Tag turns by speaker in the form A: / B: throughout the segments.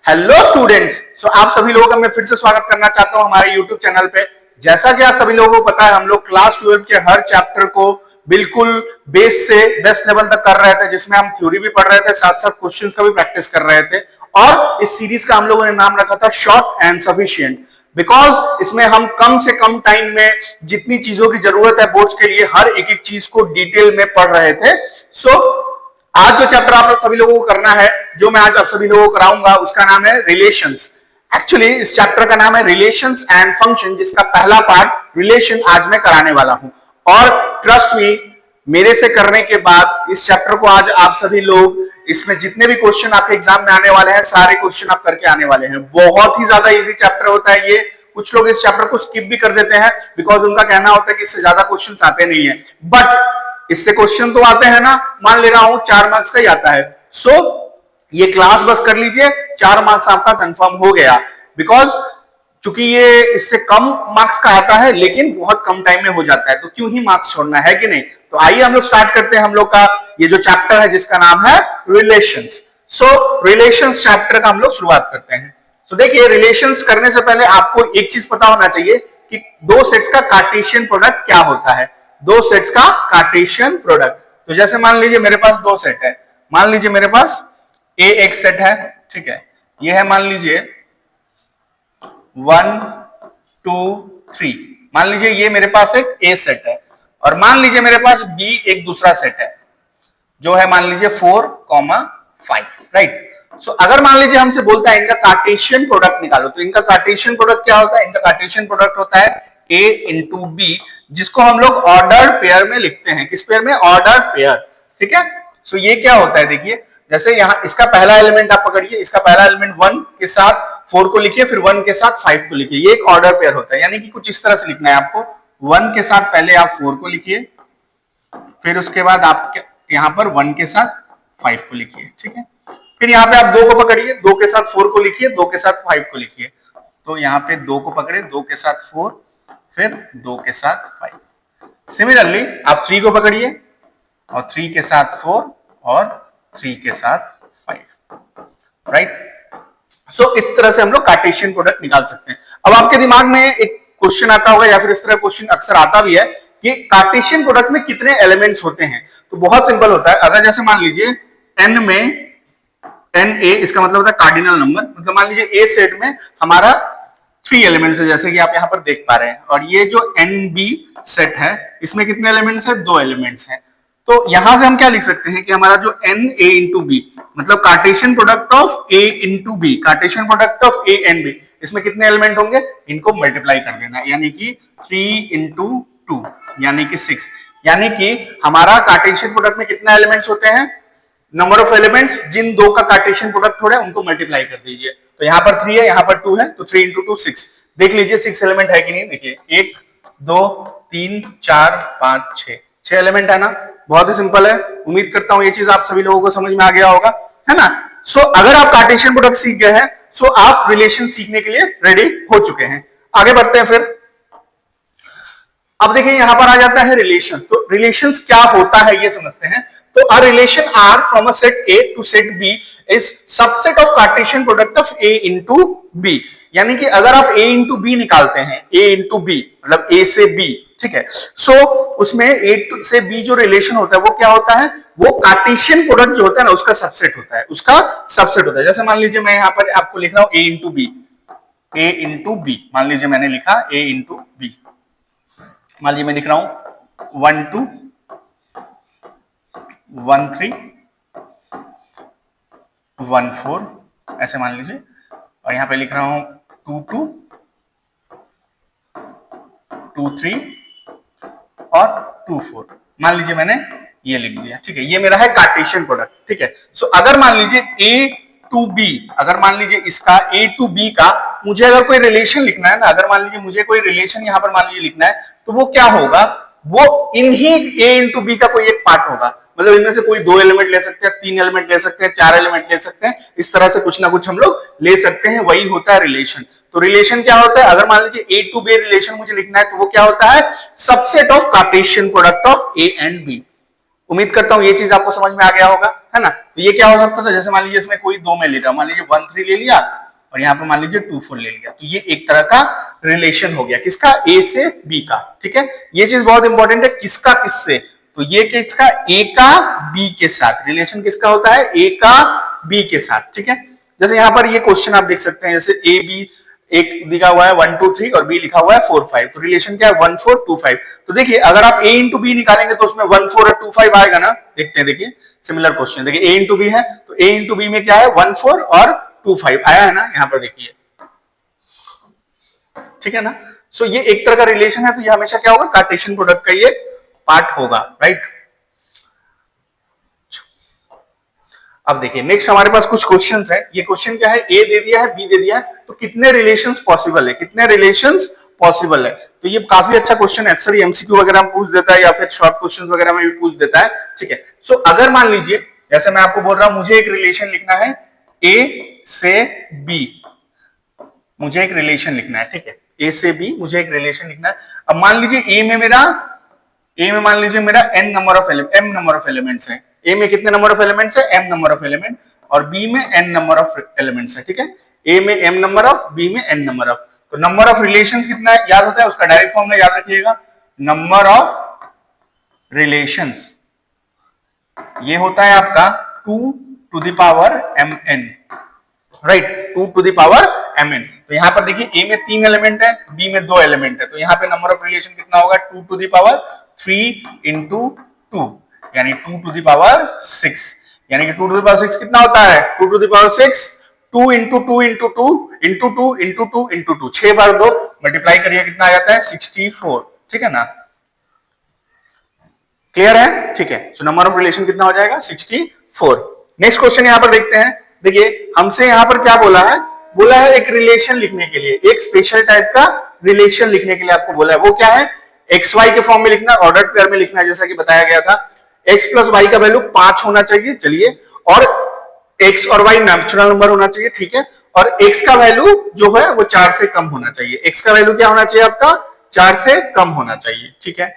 A: Hello students, आप सभी लोगों का मैं फिर से स्वागत करना चाहता हूं हमारे यूट्यूब चैनल पे। जैसा कि आप सभी लोगों को पता है, हम लोग क्लास 12 के हर चैप्टर को बिल्कुल बेस से बेस्ट लेवल तक कर रहे थे, जिसमें हम थ्योरी भी पढ़ रहे थे, साथ साथ क्वेश्चंस का भी प्रैक्टिस कर रहे थे। और इस सीरीज का हम लोगों ने नाम रखा था शॉर्ट एंड सफिशिएंट, बिकॉज इसमें हम कम से कम टाइम में जितनी चीजों की जरूरत है बोर्ड्स के लिए, हर एक एक चीज को डिटेल में पढ़ रहे थे। आज जो चैप्टर आप सभी लोगों को करना है, जो मैं आज आप सभी लोगों को कराऊंगा, उसका नाम है रिलेशंस। एक्चुअली इस चैप्टर का नाम है रिलेशंस एंड फंक्शन, जिसका पहला पार्ट रिलेशन आज मैं कराने वाला हूं। और ट्रस्ट मी, मेरे से करने के बाद इस चैप्टर को आज आप सभी लोग, इसमें जितने भी क्वेश्चन आपके एग्जाम में आने वाले हैं, सारे क्वेश्चन आप करके आने वाले हैं। बहुत ही ज्यादा इजी चैप्टर होता है ये। कुछ लोग इस चैप्टर को स्किप भी कर देते हैं, बिकॉज उनका कहना होता है कि इससे ज्यादा क्वेश्चंस आते नहीं है। बट इससे क्वेश्चन तो आते हैं ना, मान ले रहा हूं 4 मार्क्स का ही आता है। ये क्लास बस कर लीजिए, 4 मार्क्स आपका कंफर्म हो गया। बिकॉज चूंकि ये इससे कम मार्क्स का आता है, लेकिन बहुत कम टाइम में हो जाता है, तो क्यों ही मार्क्स छोड़ना है कि नहीं। तो आइए हम लोग स्टार्ट करते हैं हम लोग का ये जो चैप्टर है, जिसका नाम है रिलेशंस। रिलेशंस चैप्टर का हम लोग शुरुआत करते हैं। देखिए, रिलेशंस करने से पहले आपको एक चीज पता होना चाहिए कि दो सेट्स का कार्टेशियन प्रोडक्ट क्या होता है। दो सेट्स का कार्टेशियन प्रोडक्ट, तो जैसे मान लीजिए मेरे पास दो सेट है। मान लीजिए मेरे पास ए एक सेट है, ठीक है, ये है मान लीजिए 1 2 3। मान लीजिए ये मेरे पास एक ए सेट है, और मान लीजिए मेरे पास बी एक दूसरा सेट है, जो है इन लीजिए 4, 5, राइट। अगर मान लीजिए हमसे बोलता है इनका कार्टेशियन प्रोडक्ट निकालो, तो इनका कार्टेशियन प्रोडक्ट क्या होता है? इनका कार्टेशियन प्रोडक्ट होता है A इंटू बी, जिसको हम लोग ऑर्डर पेयर में लिखते हैं। किस पेयर में? ऑर्डर पेयर, ठीक है। ये क्या होता है, देखिए, जैसे यहाँ इसका पहला एलिमेंट आप पकड़िए, इसका पहला एलिमेंट 1 के साथ 4 को लिखिए, फिर 1 के साथ 5 को लिखिए। ये एक ऑर्डर पेयर होता है, यानी कि कुछ इस तरह से लिखना है आपको। 1 के साथ पहले आप 4 को लिखिए, फिर उसके बाद आप यहाँ पर 1 के साथ 5 को लिखिए, ठीक है। फिर यहाँ पे आप 2 को पकड़िए, 2 के साथ 4 को लिखिए, 2 के साथ 5 को लिखिए। तो यहाँ पे 2 को पकड़े, 2 के साथ 4, फिर 2 के साथ 5। सिमिलरली आप 3 को पकड़िए, और 3 के साथ 4, और 3 के साथ 5, राइट। इस तरह से हम लोग कार्टेशियन प्रोडक्ट निकाल सकते हैं। अब आपके दिमाग में एक क्वेश्चन आता होगा, या फिर इस तरह क्वेश्चन अक्सर आता भी है कि कार्टेशियन प्रोडक्ट में कितने एलिमेंट्स होते हैं। तो बहुत सिंपल होता है। अगर जैसे मान लीजिए n में n a, इसका मतलब होता है कार्डिनल नंबर। मतलब मान लीजिए a सेट में हमारा 3 एलिमेंट्स है, जैसे कि आप यहाँ पर देख पा रहे हैं, और ये जो nb सेट है, इसमें कितने एलिमेंट्स है? 2 एलिमेंट्स हैं। तो यहां से हम क्या लिख सकते हैं कि हमारा जो n a इंटू बी, मतलब Cartesian product of a into b, Cartesian product of a and b, इसमें कितने एलिमेंट होंगे? इनको मल्टीप्लाई कर देना, यानी कि 3 इंटू 2, यानी कि 6। यानी कि हमारा कार्टेशियन प्रोडक्ट में कितने एलिमेंट्स होते हैं? नंबर ऑफ एलिमेंट्स जिन दो का कार्टेशियन प्रोडक्ट हो रहा है, उनको मल्टीप्लाई कर दीजिए। तो यहाँ पर 3 है, यहाँ पर 2 है, तो 3 इंटू 2 6। देख लीजिए 6 एलिमेंट है कि नहीं। देखिए 1 2 3 4 5 6 एलिमेंट है ना। बहुत ही सिंपल है। उम्मीद करता हूं ये चीज आप सभी लोगों को समझ में आ गया होगा, है ना। अगर आप कार्टेशियन प्रोडक्ट सीख गए हैं, आप रिलेशन सीखने के लिए रेडी हो चुके हैं। आगे बढ़ते हैं फिर। अब देखिए यहां पर आ जाता है रिलेशन। तो रिलेशंस क्या होता है ये समझते हैं। तो a relation R from a set A to set B is subset of Cartesian product of A into B। यानी कि अगर आप A into B निकालते हैं, A into B मतलब A से B, ठीक है। उसमें A से B जो रिलेशन होता है वो क्या होता है? वो कार्टेशियन प्रोडक्ट जो होता है ना, उसका सबसेट होता है, उसका सबसेट होता है। जैसे मान लीजिए मैं यहाँ पर आपको लिख रहा हूं A into B, A into B। मान लीजिए मैंने लिखा A into B। मान लीजिए मैं लिख रहा हूं 1 2 1 3 1 4, ऐसे मान लीजिए। और यहां पे लिख रहा हूं 2 2 2 3 और 2 4। मान लीजिए मैंने ये लिख दिया, ठीक है। ये मेरा है कार्टेशियन प्रोडक्ट, ठीक है। अगर मान लीजिए A टू B, अगर मान लीजिए इसका A टू B का मुझे अगर कोई रिलेशन लिखना है ना, अगर मान लीजिए मुझे कोई रिलेशन यहां पर मान लीजिए लिखना है, तो वो क्या होगा? वो इन्हीं A इंटू बी का कोई एक पार्ट होगा। मतलब इनमें से कोई 2 एलिमेंट ले सकते हैं, 3 एलिमेंट ले सकते हैं, 4 एलिमेंट ले सकते हैं। इस तरह से कुछ ना कुछ हम लोग ले सकते हैं, वही होता है रिलेशन। तो रिलेशन क्या होता है? अगर मान लीजिए A टू B रिलेशन मुझे लिखना है, तो वो क्या होता है? Subset of Cartesian product of A and B। उम्मीद करता हूं ये चीज आपको समझ में आ गया होगा, है ना। तो ये क्या हो सकता था, जैसे मान लीजिए इसमें कोई दो में ले रहा, मान लीजिए 1 3 ले लिया और यहाँ पे मान लीजिए 2 4 ले लिया, तो ये एक तरह का रिलेशन हो गया किसका, ए से बी का। ठीक है, ये चीज बहुत इंपॉर्टेंट है, किसका किससे, तो ये किसका, ए का बी के साथ। रिलेशन किसका होता है, ए का बी के साथ। ठीक है, जैसे यहाँ पर ये क्वेश्चन आप देख सकते हैं, जैसे ए बी एक लिखा हुआ है 1 2 3 और बी लिखा हुआ है 4 5, तो रिलेशन क्या है 1 4 2 5। तो देखिए अगर आप a इंटू बी निकालेंगे तो उसमें 1 4 और 2 5 आएगा ना। देखते हैं, देखिए सिमिलर क्वेश्चन, देखिए a इंटू बी है तो a इंटू बी में क्या है 1 4 और 2 5 आया है ना, यहाँ पर देखिए। ठीक है ना, सो ये एक तरह का रिलेशन है, तो ये हमेशा क्या होगा, कार्टेशियन प्रोडक्ट का ये पार्ट होगा, राइट। अब देखिए नेक्स्ट हमारे पास कुछ क्वेश्चंस है। ये क्वेश्चन क्या है, ए दे दिया है बी दे दिया है, तो कितने रिलेशंस पॉसिबल है, कितने रिलेशंस पॉसिबल है। तो ये काफी अच्छा क्वेश्चन है, अक्सर एमसीक्यू वगैरह में पूछ देता है या फिर शॉर्ट क्वेश्चंस वगैरह में भी पूछ देता है। ठीक है, सो अगर मान लीजिए जैसे मैं आपको बोल रहा हूं मुझे एक रिलेशन लिखना है ए से बी, मुझे एक रिलेशन लिखना है। ठीक है, ए से बी मुझे एक रिलेशन लिखना है। अब मान लीजिए ए में मान लीजिए मेरा एम नंबर ऑफ एलिमेंट्स है। ए में कितने नंबर ऑफ एलिमेंट्स है, एम नंबर ऑफ एलिमेंट, और बी में एन नंबर ऑफ एलिमेंट्स है। ठीक है, ए में एम नंबर ऑफ, बी में एन नंबर ऑफ। तो नंबर ऑफ रिलेशंस कितना है याद होता है, उसका डायरेक्ट फॉर्मूला याद रखिएगा, नंबर ऑफ रिलेशंस ये होता है आपका 2 to the power m n, right, 2 to the power m n. तो यहां पर देखिए ए में 3 एलिमेंट है, बी में 2 एलिमेंट है, तो यहां पे नंबर ऑफ रिलेशन कितना होगा 2 टू द पावर 3 इंटू 2 यानी 2 टू द पावर 6, यानी कि 2 टू द पावर 6 कितना होता है, 2 to the power 6 2 into 2 into 2 into 2 into 2 into 2, 6 बार 2 मल्टीप्लाई करिए कितना आ जाता है 64। ठीक है ना, क्लियर है। ठीक है, सो नंबर ऑफ रिलेशन कितना हो जाएगा 64। नेक्स्ट क्वेश्चन यहां पर देखते हैं। देखिए हमसे यहां पर क्या बोला है एक रिलेशन लिखने के लिए, एक स्पेशल टाइप का रिलेशन लिखने के लिए आपको बोला है। वो क्या है, एक्स वाई के फॉर्म में लिखना, ऑर्डर पेयर में लिखना है, जैसा कि बताया गया था। एक्स प्लस वाई का वैल्यू 5 होना चाहिए, चलिए, और एक्स और वाई नेचुरल नंबर होना चाहिए। ठीक है, और एक्स का वैल्यू जो है वो 4 से कम होना चाहिए। एक्स का वैल्यू क्या होना चाहिए आपका, 4 से कम होना चाहिए। ठीक है,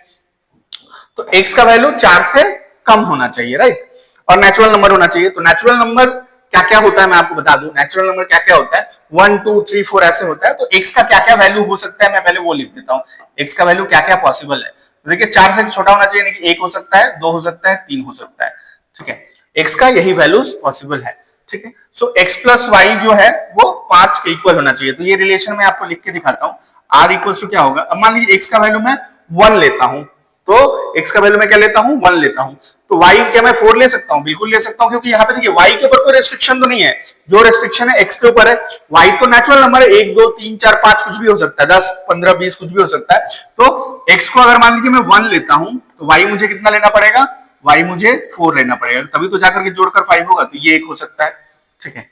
A: तो x का वैल्यू 4 से कम होना चाहिए, राइट, और नेचुरल नंबर होना चाहिए। तो नेचुरल नंबर क्या क्या होता है मैं आपको बता दूं, नेचुरल नंबर क्या क्या होता है, 1 2 3 4 ऐसे होता है। तो x का क्या क्या वैल्यू हो सकता है मैं पहले वो लिख देता हूं, x का वैल्यू क्या क्या पॉसिबल है। तो देखिए 4 से छोटा होना चाहिए, यानी कि 1 हो सकता है, 2 हो सकता है, 3 हो सकता है। ठीक है, x का यही वैल्यूज पॉसिबल है। ठीक है, सो x प्लस वाई जो है वो 5 के इक्वल होना चाहिए। तो ये रिलेशन मैं आपको लिख के दिखाता हूं। r इक्वल टू क्या होगा, अब मान लीजिए x का वैल्यू मैं 1 लेता हूं, तो x का वैल्यू मैं क्या लेता हूं 1 लेता हूं, तो y क्या मैं 4 ले सकता हूं, बिल्कुल ले सकता हूं, क्योंकि यहाँ पे देखिए y के ऊपर कोई रेस्ट्रिक्शन तो नहीं है, जो रेस्ट्रिक्शन है x के ऊपर है। y तो नेचुरल नंबर है, 1 2 3 4 5 कुछ भी हो सकता है, 10 15 20 कुछ भी हो सकता है। तो x को अगर मान लीजिए मैं 1 लेता हूं तो y मुझे कितना लेना पड़ेगा, y मुझे 4 लेना पड़ेगा, तभी तो जाकर के जोड़कर 5 होगा, तो ये 1 हो सकता है। ठीक है,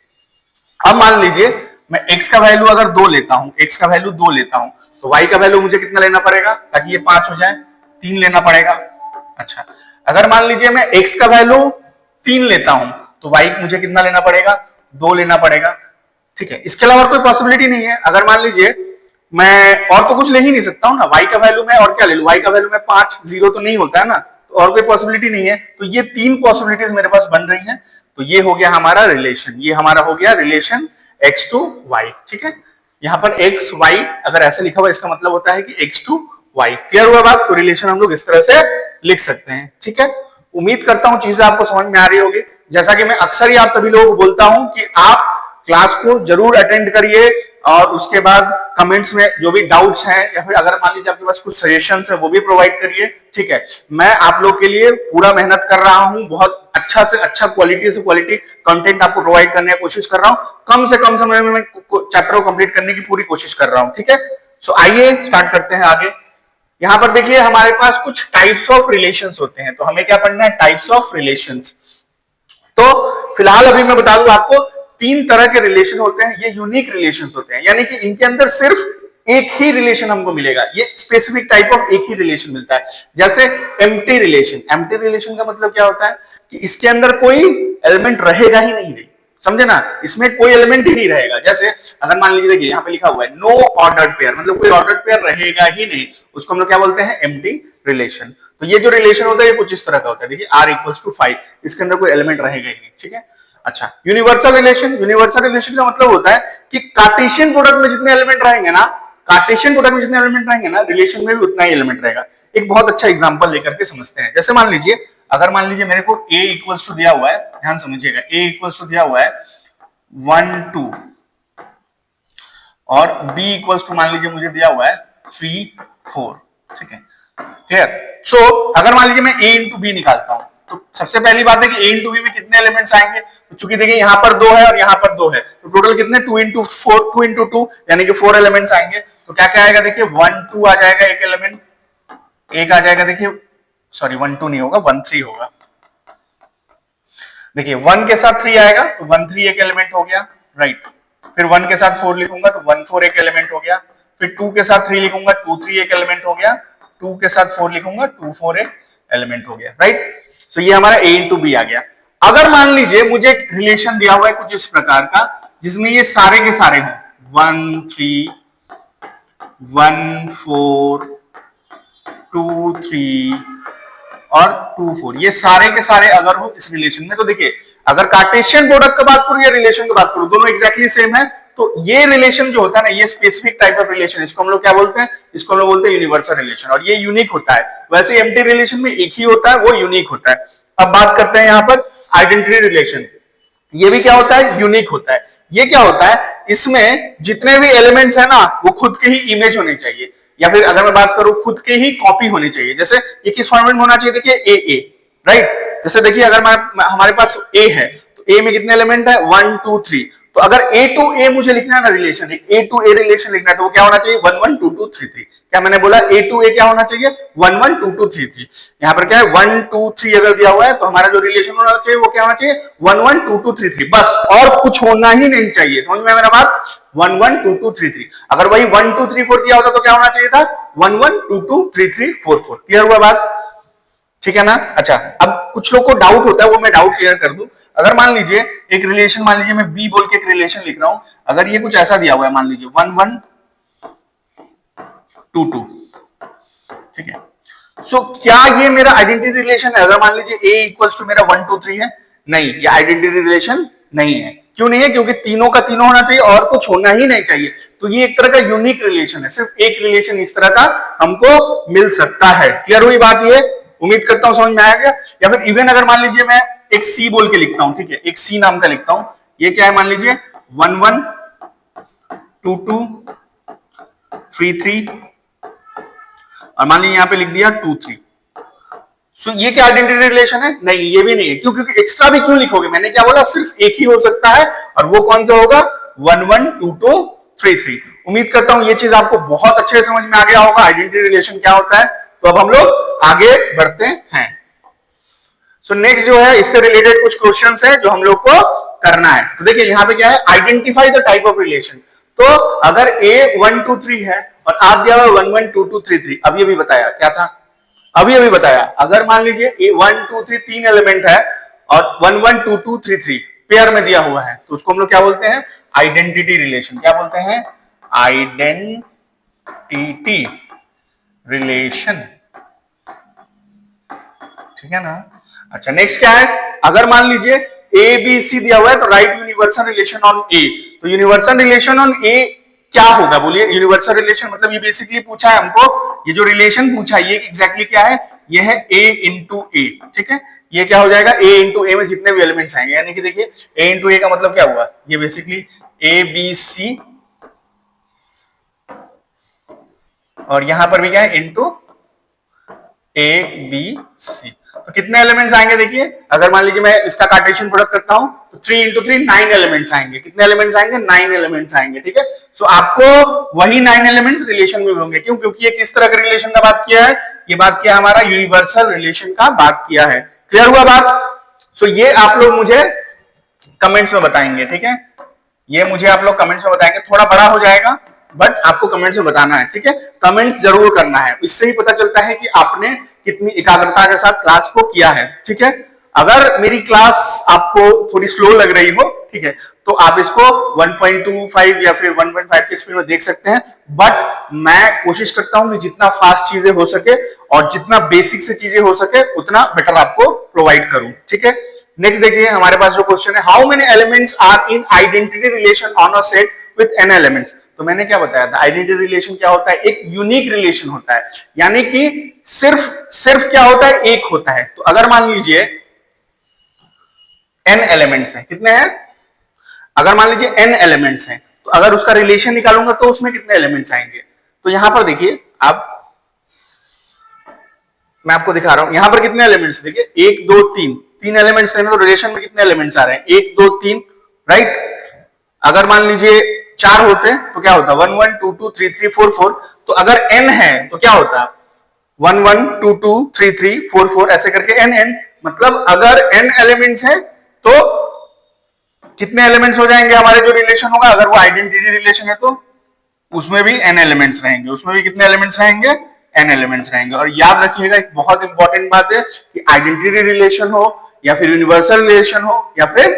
A: अब मान लीजिए मैं x का वैल्यू अगर 2 लेता हूं, x का वैल्यू 2 लेता हूं, तो y का वैल्यू मुझे कितना लेना पड़ेगा ताकि ये 5 हो जाए, 3 लेना पड़ेगा। अच्छा, अगर मान लीजिए मैं x का वैल्यू 3 लेता हूं तो y मुझे कितना लेना पड़ेगा, 2 लेना पड़ेगा। ठीक है, इसके अलावा कोई पॉसिबिलिटी नहीं है। अगर मान लीजिए मैं और तो कुछ ले ही नहीं सकता हूं ना, y का वैल्यू मैं और क्या ले लूं, y का वैल्यू मैं 5 0 तो नहीं होता है ना, तो और कोई पॉसिबिलिटी नहीं है। तो ये 3 पॉसिबिलिटीज मेरे पास बन रही हैं। तो ये हो गया हमारा रिलेशन, ये हमारा हो गया रिलेशन x टू y। ठीक है, यहां पर x y अगर ऐसे लिखा हुआ इसका मतलब होता है कि x टू y। क्लियर हुआ बात, तो रिलेशन हम लोग इस तरह से लिख सकते हैं। ठीक है, उम्मीद करता हूं चीजें आपको समझ में आ रही होगी। जैसा कि मैं अक्सर ही आप सभी लोगों को बोलता हूं कि आप क्लास को जरूर अटेंड करिए, और उसके बाद कमेंट्स में जो भी डाउट्स हैं या फिर अगर मान लीजिए आपके पास कुछ सजेशंस है वो भी प्रोवाइड करिए। ठीक है, मैं आप लोग के लिए पूरा मेहनत कर रहा हूं, बहुत अच्छा से अच्छा क्वालिटी से क्वालिटी कंटेंट आपको प्रोवाइड करने की कोशिश कर रहा हूं। कम से कम समय में मैं चैप्टर को कंप्लीट करने की पूरी कोशिश कर रहा हूं। ठीक है, सो आइए स्टार्ट करते हैं आगे। यहां पर देखिए हमारे पास कुछ टाइप्स ऑफ रिलेशंस होते हैं, तो हमें क्या पढ़ना है, टाइप्स ऑफ रिलेशंस। तो फिलहाल अभी मैं बता दूं आपको 3 तरह के रिलेशन होते हैं, ये यूनिक रिलेशंस होते हैं, यानी कि इनके अंदर सिर्फ एक ही रिलेशन हमको मिलेगा, ये स्पेसिफिक टाइप ऑफ एक ही रिलेशन मिलता है। जैसे एम्प्टी रिलेशन, एम्प्टी रिलेशन का मतलब क्या होता है कि इसके अंदर कोई एलिमेंट रहेगा ही नहीं, समझे ना, इसमें कोई एलिमेंट ही नहीं रहेगा। जैसे अगर मान लीजिए देखिए यहाँ पे लिखा हुआ है नो ऑर्डर्ड पेयर, मतलब कोई ऑर्डर्ड पेयर रहेगा ही नहीं, उसको हम लोग क्या बोलते हैं, एम्प्टी रिलेशन। तो ये जो रिलेशन होता है ये कुछ इस तरह का होता है, देखिए r इक्वल्स टू 5, इसके अंदर कोई एलिमेंट रहेगा ही नहीं, ठीक है। अच्छा, यूनिवर्सल रिलेशन का मतलब होता है कि कार्टेशियन प्रोडक्ट में जितने एलिमेंट रहेंगे ना, रिलेशन में भी उतना ही एलिमेंट रहेगा। एक बहुत अच्छा एग्जांपल लेकर के समझते हैं। जैसे मान लीजिए, अगर मान लीजिए मेरे को a इक्वल्स टू दिया हुआ है, ध्यान समझिएगा, a इक्वल्स टू दिया हुआ है 1 2 और b इक्वल्स टू मान लीजिए मुझे दिया हुआ है 3 4, ठीक है, क्लियर। सो अगर मान लीजिए मैं a इंटू बी निकालता हूं, तो सबसे पहली बात है कि a इंटू बी में कितने एलिमेंट्स आएंगे, तो चूंकि देखिए यहां पर 2 है और यहां पर 2 है, तो टोटल कितने 2 इंटू 4, 2 इंटू 2 यानी कि 4 एलिमेंट्स आएंगे। तो क्या क्या आएगा, देखिए 1 2 आ जाएगा, एक एलिमेंट, एक आ जाएगा, देखिए सॉरी 1 2 नहीं होगा, 1 3 होगा, देखिए 1 के साथ 3 आएगा तो 1 3 एक एलिमेंट हो गया, राइट। फिर 1 के साथ 4 लिखूंगा तो 1 4 एक एलिमेंट हो गया, फिर 2 के साथ 3 लिखूंगा 2 3 एक एलिमेंट हो गया, 2 के साथ 4 लिखूंगा 2 4 एक एलिमेंट हो गया, राइट। तो ये हमारा a इंटू बी आ गया। अगर मान लीजिए मुझे एक रिलेशन दिया हुआ है कुछ इस प्रकार का, जिसमें ये सारे के सारे हों 1 3 1 4 2 3 और 2 4, ये सारे के सारे अगर हो इस रिलेशन में, तो देखिए अगर कार्टेशियन प्रोडक्ट का बात करूं या रिलेशन की बात करूं, दोनों एग्जैक्टली सेम है, तो ये रिलेशन जो होता है ना, ये स्पेसिफिक टाइप ऑफ रिलेशन, इसको हम लोग क्या बोलते हैं, इसको हम लोग बोलते हैं यूनिवर्सल रिलेशन, और ये यूनिक होता है। वैसे एम्प्टी रिलेशन में एक ही होता है, वो यूनिक होता है। अब बात करते हैं यहां पर आइडेंटिटी रिलेशन, ये भी क्या होता है, यूनिक होता है। ये क्या होता है, इसमें जितने भी एलिमेंट्स है ना, वो खुद के ही इमेज होने चाहिए, या फिर अगर मैं बात करूं खुद के ही कॉपी होनी चाहिए। जैसे ये किस फॉर्मेट में होना चाहिए, देखिए ए, राइट। जैसे देखिए अगर हमारे पास ए है, तो ए में कितने एलिमेंट है 1 2 3, तो अगर ए टू ए मुझे लिखना है ना रिलेशन, एक ए टू ए रिलेशन लिखना है, तो वो क्या होना चाहिए 1 1 2 2 3 3। क्या मैंने बोला, ए टू ए क्या होना चाहिए 1 1 2 2 3 3। यहाँ पर क्या है 1 2 3 अगर दिया हुआ है, तो हमारा जो रिलेशन होना चाहिए वो क्या होना चाहिए 1 1 2 2 3 3, बस, और कुछ होना ही नहीं चाहिए। समझ में मेरा बात, 1 1 2 2 3 3। अगर वही 1 2 3 4 दिया होता तो क्या होना चाहिए था 1 1 2 2 3 3 4 4। क्लियर हुआ बात, ठीक है ना। अच्छा, अब कुछ लोग को डाउट होता है, वो मैं डाउट क्लियर कर दूं। अगर मान लीजिए एक रिलेशन, मान लीजिए मैं बी बोल के एक रिलेशन लिख रहा हूं, अगर ये कुछ ऐसा दिया हुआ है, मान लीजिए 1 1 2 2, ठीक है। सो क्या ये मेरा आइडेंटिटी रिलेशन है? अगर मान लीजिए a इक्वल्स टू मेरा 1 2 3 है, नहीं, ये आइडेंटिटी रिलेशन नहीं है। क्यों नहीं है? क्योंकि तीनों का तीनों होना चाहिए और कुछ होना ही नहीं चाहिए। तो ये एक तरह का यूनिक रिलेशन है, सिर्फ एक रिलेशन इस तरह का हमको मिल सकता है। क्लियर हुई बात? ये उम्मीद करता हूं समझ में आया गया। या फिर इवन अगर मान लीजिए मैं एक सी बोल के लिखता हूं, ठीक है, एक सी नाम का लिखता हूं, ये क्या है, मान लीजिए 1 1 2 2 3 3 और मान लीजिए यहां पे लिख दिया 2 3। सो ये क्या आइडेंटिटी रिलेशन है? नहीं, ये भी नहीं है। क्यों? क्योंकि एक्स्ट्रा भी क्यों लिखोगे? मैंने क्या बोला, सिर्फ एक ही हो सकता है, और वो कौन सा होगा 1 1 2 2 3 3। उम्मीद करता हूं ये चीज आपको बहुत अच्छे से समझ में आ गया होगा, आइडेंटिटी रिलेशन क्या होता है। तो अब हम लोग आगे बढ़ते हैं। सो नेक्स्ट जो है, इससे रिलेटेड कुछ क्वेश्चंस है जो हम लोग को करना है। तो देखिए यहाँ पे क्या है, identify the type of relation. तो अगर a 1 2 3 है और आप दिया हुआ 1 1 2 2 3 3, अभी अभी बताया क्या था, अभी बताया, अगर मान लीजिए 1 2 3 तीन एलिमेंट है और 1 1 2 2 3 3 पेयर में दिया हुआ है, तो उसको हम लोग क्या बोलते हैं, आइडेंटिटी रिलेशन। क्या बोलते हैं? आइडेंटिटी रिलेशन, ठीक है ना। अच्छा, नेक्स्ट क्या है, अगर मान लीजिए ए बी सी दिया हुआ है, तो राइट यूनिवर्सल रिलेशन ऑन ए। तो यूनिवर्सल रिलेशन ऑन ए क्या होगा, बोलिए। यूनिवर्सल रिलेशन मतलब ये बेसिकली पूछा है हमको, ये जो रिलेशन पूछा है ये एग्जैक्टली क्या है, ये है a इंटू ए, ठीक है। ये क्या हो जाएगा, a इंटू ए में जितने भी एलिमेंट्स आएंगे, यानी कि देखिए a इंटू ए का मतलब क्या हुआ, ये बेसिकली ए बी सी, और यहां पर भी क्या है इंटू ए बी सी। तो कितने एलिमेंट्स आएंगे, देखिए अगर मान लीजिए मैं इसका कार्टेशियन प्रोडक्ट करता हूं, तो 3 इंटू 3 9 एलिमेंट्स आएंगे। कितने एलिमेंट्स आएंगे? 9 एलिमेंट्स आएंगे, ठीक है। सो आपको वही 9 एलिमेंट्स रिलेशन में होंगे। क्यों? क्योंकि ये किस तरह का रिलेशन का बात किया है, ये बात किया हमारा यूनिवर्सल रिलेशन का बात किया है। क्लियर हुआ बात? सो ये आप लोग मुझे कमेंट्स में बताएंगे, ठीक है, ये मुझे आप लोग कमेंट्स में बताएंगे। थोड़ा बड़ा हो जाएगा बट आपको कमेंट्स में बताना है, ठीक है। कमेंट्स जरूर करना है, इससे ही पता चलता है कि आपने कितनी एकाग्रता के साथ क्लास को किया है, ठीक है। अगर मेरी क्लास आपको थोड़ी स्लो लग रही हो, ठीक है, तो आप इसको 1.25 या फिर 1.5 की स्पीड में देख सकते हैं, बट मैं कोशिश करता हूं कि जितना फास्ट चीजें हो सके और जितना बेसिक से चीजें हो सके उतना बेटर आपको प्रोवाइड करूं, ठीक है। नेक्स्ट देखिए हमारे पास जो क्वेश्चन है, how many elements are in identity relation on a set with n elements. तो मैंने क्या बताया था, आइडेंटिटी रिलेशन क्या होता है, एक यूनिक रिलेशन होता है, यानी कि सिर्फ क्या होता है, एक होता है। तो अगर मान लीजिए n एलिमेंट्स हैं, कितने हैं, अगर मान लीजिए n एलिमेंट्स हैं, तो अगर उसका रिलेशन निकालूंगा तो उसमें कितने एलिमेंट्स आएंगे। तो यहां पर देखिए, आप मैं आपको दिखा रहा हूं, यहां पर कितने एलिमेंट्स देखिए, 1 2 3, 3 एलिमेंट्स हैं, तो रिलेशन में कितने एलिमेंट्स आ रहे हैं, 1 2 3, राइट। अगर मान लीजिए 4 होते हैं तो क्या होता, 1 1 2 2 3 3 4 4। तो अगर n है तो क्या होता, 1 1 2 2 3 3 4 4 ऐसे करके n, मतलब अगर n एलिमेंट्स हैं तो कितने एलिमेंट्स हो जाएंगे हमारे जो रिलेशन होगा, अगर वो आइडेंटिटी रिलेशन है तो उसमें भी n एलिमेंट्स रहेंगे, उसमें भी कितने एलिमेंट्स रहेंगे, n एलिमेंट्स रहेंगे। और याद रखिएगा एक बहुत इंपॉर्टेंट बात है कि आइडेंटिटी रिलेशन हो या फिर यूनिवर्सल रिलेशन हो या फिर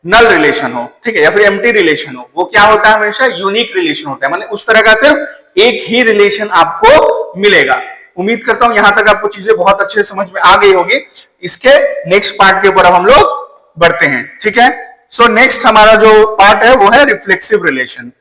A: नल रिलेशन हो, ठीक है, या फिर एम्प्टी रिलेशन हो, वो क्या होता है, हमेशा यूनिक रिलेशन होता है, माने उस तरह का सिर्फ एक ही रिलेशन आपको मिलेगा। उम्मीद करता हूं यहां तक आपको चीजें बहुत अच्छे से समझ में आ गई होगी। इसके नेक्स्ट पार्ट के ऊपर हम लोग बढ़ते हैं, ठीक है। सो नेक्स्ट हमारा जो पार्ट है वो है रिफ्लेक्सिव रिलेशन।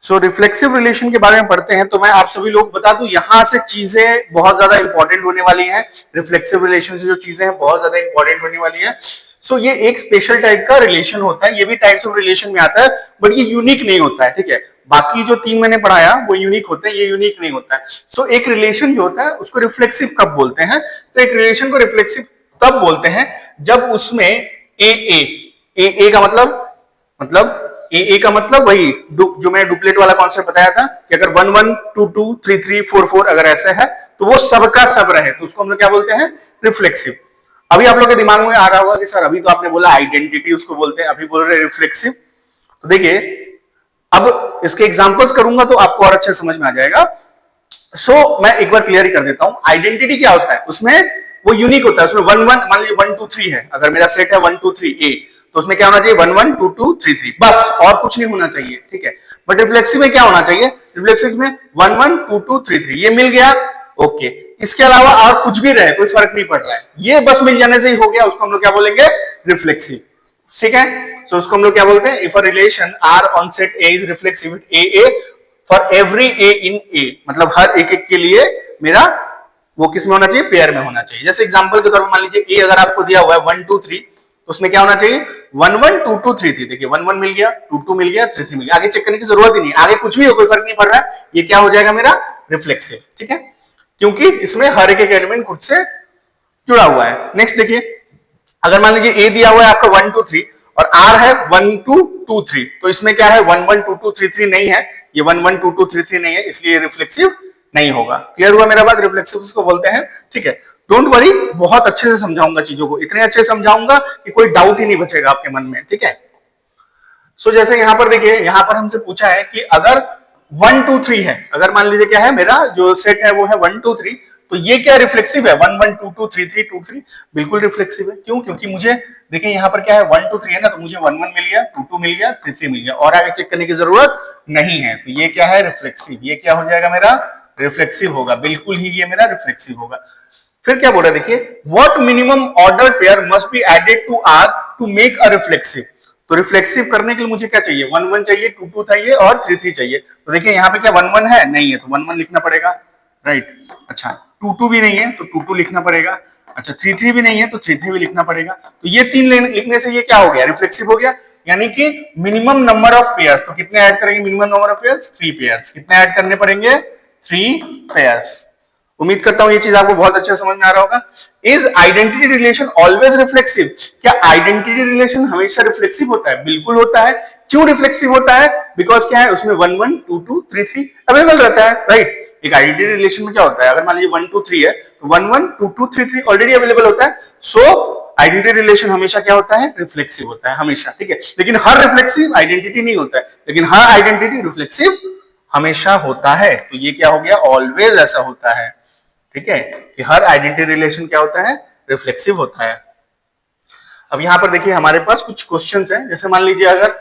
A: सो रिफ्लेक्सिव रिलेशन के बारे में पढ़ते हैं। तो मैं आप सभी लोग बता दूं, यहां से चीजें बहुत ज्यादा इंपॉर्टेंट होने वाली हैं। रिफ्लेक्सिव रिलेशन से जो चीजें हैं बहुत ज्यादा इंपॉर्टेंट होने वाली है। सो ये एक स्पेशल टाइप का रिलेशन होता है, ये भी टाइप्स ऑफ रिलेशन में आता है, बट ये यूनिक नहीं होता है, ठीक है। बाकी जो 3 मैंने पढ़ाया वो यूनिक होते हैं, ये यूनिक नहीं होता है। सो एक रिलेशन जो होता है उसको रिफ्लेक्सिव कब बोलते हैं, तो एक रिलेशन को रिफ्लेक्सिव तब बोलते हैं जब उसमें ए का मतलब ए का मतलब वही जो मैं डुप्लेट वाला कॉन्सेप्ट बताया था कि अगर 1 1 2 2 3 3 4 4 अगर ऐसे है तो वो सबका सब रहे, तो उसको हम लोग क्या बोलते हैं, रिफ्लेक्सिव। अभी आप लोग के दिमाग में आ रहा होगा कि सर अभी तो आपने बोला आइडेंटिटी उसको बोलते हैं, अभी बोल रहे रिफ्लेक्सिव। तो देखिए अब इसके एग्जांपल्स करूंगा तो आपको और अच्छे समझ में आ जाएगा। मैं एक बार क्लियर कर देता हूं, आइडेंटिटी क्या होता है, उसमें वो यूनिक होता है, उसमें 1 1 मान लीजिए 1 2 3 है, अगर मेरा सेट है 1 2 3 ए, तो उसमें क्या होना चाहिए, 1 1 2 2 3 3, बस, और कुछ नहीं होना चाहिए, ठीक है। बट रिफ्लेक्सिव में क्या होना चाहिए, रिफ्लेक्सिव में 1 1 2 2 3 3 ये मिल गया, ओके, इसके अलावा और कुछ भी रहे कोई फर्क नहीं पड़ रहा है, ये बस मिल जाने से ही हो गया, उसको हम लोग क्या बोलेंगे, रिफ्लेक्सिव, ठीक है। तो उसको हम लोग क्या बोलते हैं, if a relation R on set A is reflexive A for every A in A, मतलब हर एक एक के लिए मेरा वो किस में होना चाहिए, पेयर में होना चाहिए। जैसे एग्जांपल के तौर पर मान लीजिए ए अगर आपको दिया हुआ है 1 2 3, तो उसमें क्या होना चाहिए, 1 1 2 2 3 3, देखिए 1 1 मिल गया, 2 2 मिल गया, 3 3 मिल गया, आगे चेक करने की जरूरत ही नहीं, आगे कुछ भी हो कोई फर्क नहीं पड़ रहा है, ये क्या हो जाएगा मेरा रिफ्लेक्सिव, ठीक है, क्योंकि इसमें हर एक एलिमेंट खुद से जुड़ा हुआ है। नेक्स्ट देखिए, अगर मान लीजिए ए दिया हुआ है आपका 1 2 3 और आर है 1 2 2 3, तो इसमें क्या है 1 1 2 2 3 3 नहीं है, ये 1 1 2 2 3 3 नहीं है, इसलिए रिफ्लेक्सिव नहीं होगा। क्लियर हुआ मेरा बात, रिफ्लेक्सिव इसको बोलते हैं, ठीक है। डोंट वरी, बहुत अच्छे से समझाऊंगा चीजों को, इतने अच्छे से समझाऊंगा कि कोई डाउट ही नहीं बचेगा आपके मन में, ठीक है। जैसे यहां पर देखिए, यहां पर हमसे पूछा है कि अगर 1 2 3 है, अगर मान लीजिए क्या है मेरा जो सेट है वो है 1 2 3, तो ये क्या रिफ्लेक्सिव है, 1 1 2 2 3 3 2 3, बिल्कुल रिफ्लेक्सिव है। क्यों, क्योंकि मुझे देखिए यहां पर क्या है 1 2 3 है ना, तो मुझे 1 1 मिल गया, 2 2 मिल गया, 3 3 मिल गया, और आगे चेक करने की जरूरत नहीं है, तो ये क्या है रिफ्लेक्सिव, ये क्या हो जाएगा मेरा रिफ्लेक्सिव होगा, बिल्कुल ही ये मेरा रिफ्लेक्सिव होगा। फिर क्या बोल रहा है देखिए, what minimum order pair must be added to R to make a reflexive. तो रिफ्लेक्सिव करने के लिए मुझे क्या चाहिए, 1 1 चाहिए, 2 2 चाहिए और 3 3 चाहिए। तो देखिए यहाँ पे क्या 1 1 है, नहीं है, तो 1 1 लिखना पड़ेगा, राइट। अच्छा 2 2 भी नहीं है तो 2 2 लिखना पड़ेगा, अच्छा 3 3 भी नहीं है तो 3 3 भी लिखना पड़ेगा। तो ये 3 लिखने से ये क्या हो गया, रिफ्लेक्सिव हो गया, यानी कि मिनिमम नंबर ऑफ पेयर्स। तो कितने ऐड करेंगे minimum number of pairs, 3 pairs. कितने ऐड करने पड़ेंगे, 3 पेयर्स। उम्मीद करता हूं ये चीज आपको बहुत अच्छे समझ में आ रहा होगा। Is identity relation always reflexive, क्या आइडेंटिटी रिलेशन हमेशा रिफ्लेक्सिव होता है, बिल्कुल होता है। क्यों रिफ्लेक्सिव होता है, बिकॉज क्या है उसमें 1 1 2 2 3 3 अवेलेबल रहता है, राइट। एक आइडेंटिटी रिलेशन में क्या होता है, अगर मान लीजिए 1 2 3 है तो 1 1 2 2 3 3 ऑलरेडी अवेलेबल होता है। सो आइडेंटिटी रिलेशन हमेशा क्या होता है, रिफ्लेक्सिव होता है हमेशा, ठीक है। लेकिन हर रिफ्लेक्सिव आइडेंटिटी नहीं होता है, लेकिन हर आइडेंटिटी रिफ्लेक्सिव हमेशा होता है। तो ये क्या हो गया, ऑलवेज ऐसा होता है, ठीक है, कि हर आइडेंटिटी रिलेशन क्या होता है, रिफ्लेक्सिव होता है। अब यहाँ पर देखिए हमारे पास कुछ क्वेश्चंस हैं, जैसे मान लीजिए अगर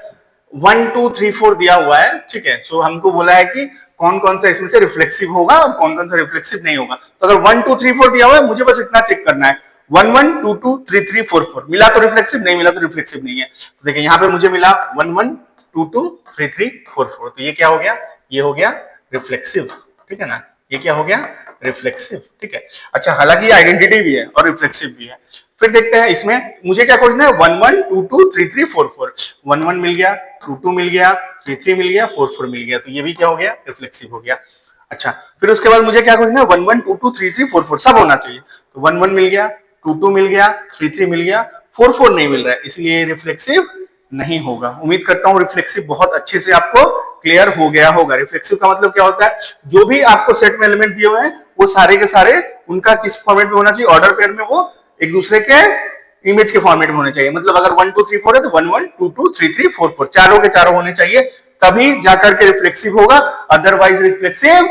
A: 1 2 3 4 दिया हुआ है, ठीक है, सो हमको बोला है कि कौन कौन सा इसमें से रिफ्लेक्सिव होगा और कौन कौन सा रिफ्लेक्सिव नहीं होगा। तो अगर 1 2 3 4 दिया हुआ है, मुझे बस इतना चेक करना है 1 1 2 2 3 3 4 4 मिला तो रिफ्लेक्सिव, नहीं मिला तो रिफ्लेक्सिव नहीं है। तो देखिए यहाँ पे मुझे मिला 1 1 2 2 3 3 4 4, तो ये क्या हो गया, ये हो गया रिफ्लेक्सिव, ठीक है ना, ये क्या हो गया रिफ्लेक्सिव, ठीक है। अच्छा, हालांकि आइडेंटिटी भी है और रिफ्लेक्सिव भी है। फिर देखते हैं इसमें मुझे क्या खोजना है, 1 1 2 2 3 3 4 4, 1 1 मिल गया, 2 2 मिल गया, 3 3 मिल गया, 4 4 मिल गया, तो ये भी क्या हो गया रिफ्लेक्सिव हो गया। अच्छा, फिर उसके बाद मुझे क्या खोजना है, 1 1 2 2 3 3 4 4 सब होना चाहिए, तो 1 1 मिल गया, 2 2 मिल गया, 3 3 मिल गया, 4 4 नहीं मिल रहा है, इसलिए रिफ्लेक्सिव नहीं होगा। उम्मीद करता हूं रिफ्लेक्सिव बहुत अच्छे से आपको क्लियर हो गया होगा। रिफ्लेक्सिव का मतलब क्या होता है, जो भी आपको सेट में एलिमेंट दिए हुए हैं वो सारे के सारे उनका किस फॉर्मेट में होना चाहिए, ऑर्डर पेयर में, वो एक दूसरे के इमेज के फॉर्मेट में होने चाहिए। मतलब अगर 1 2 3 4 है तो 1 1 2 2 3 3 4 4 चारों के चारों होने चाहिए, तभी जाकर के रिफ्लेक्सिव होगा, अदरवाइज रिफ्लेक्सिव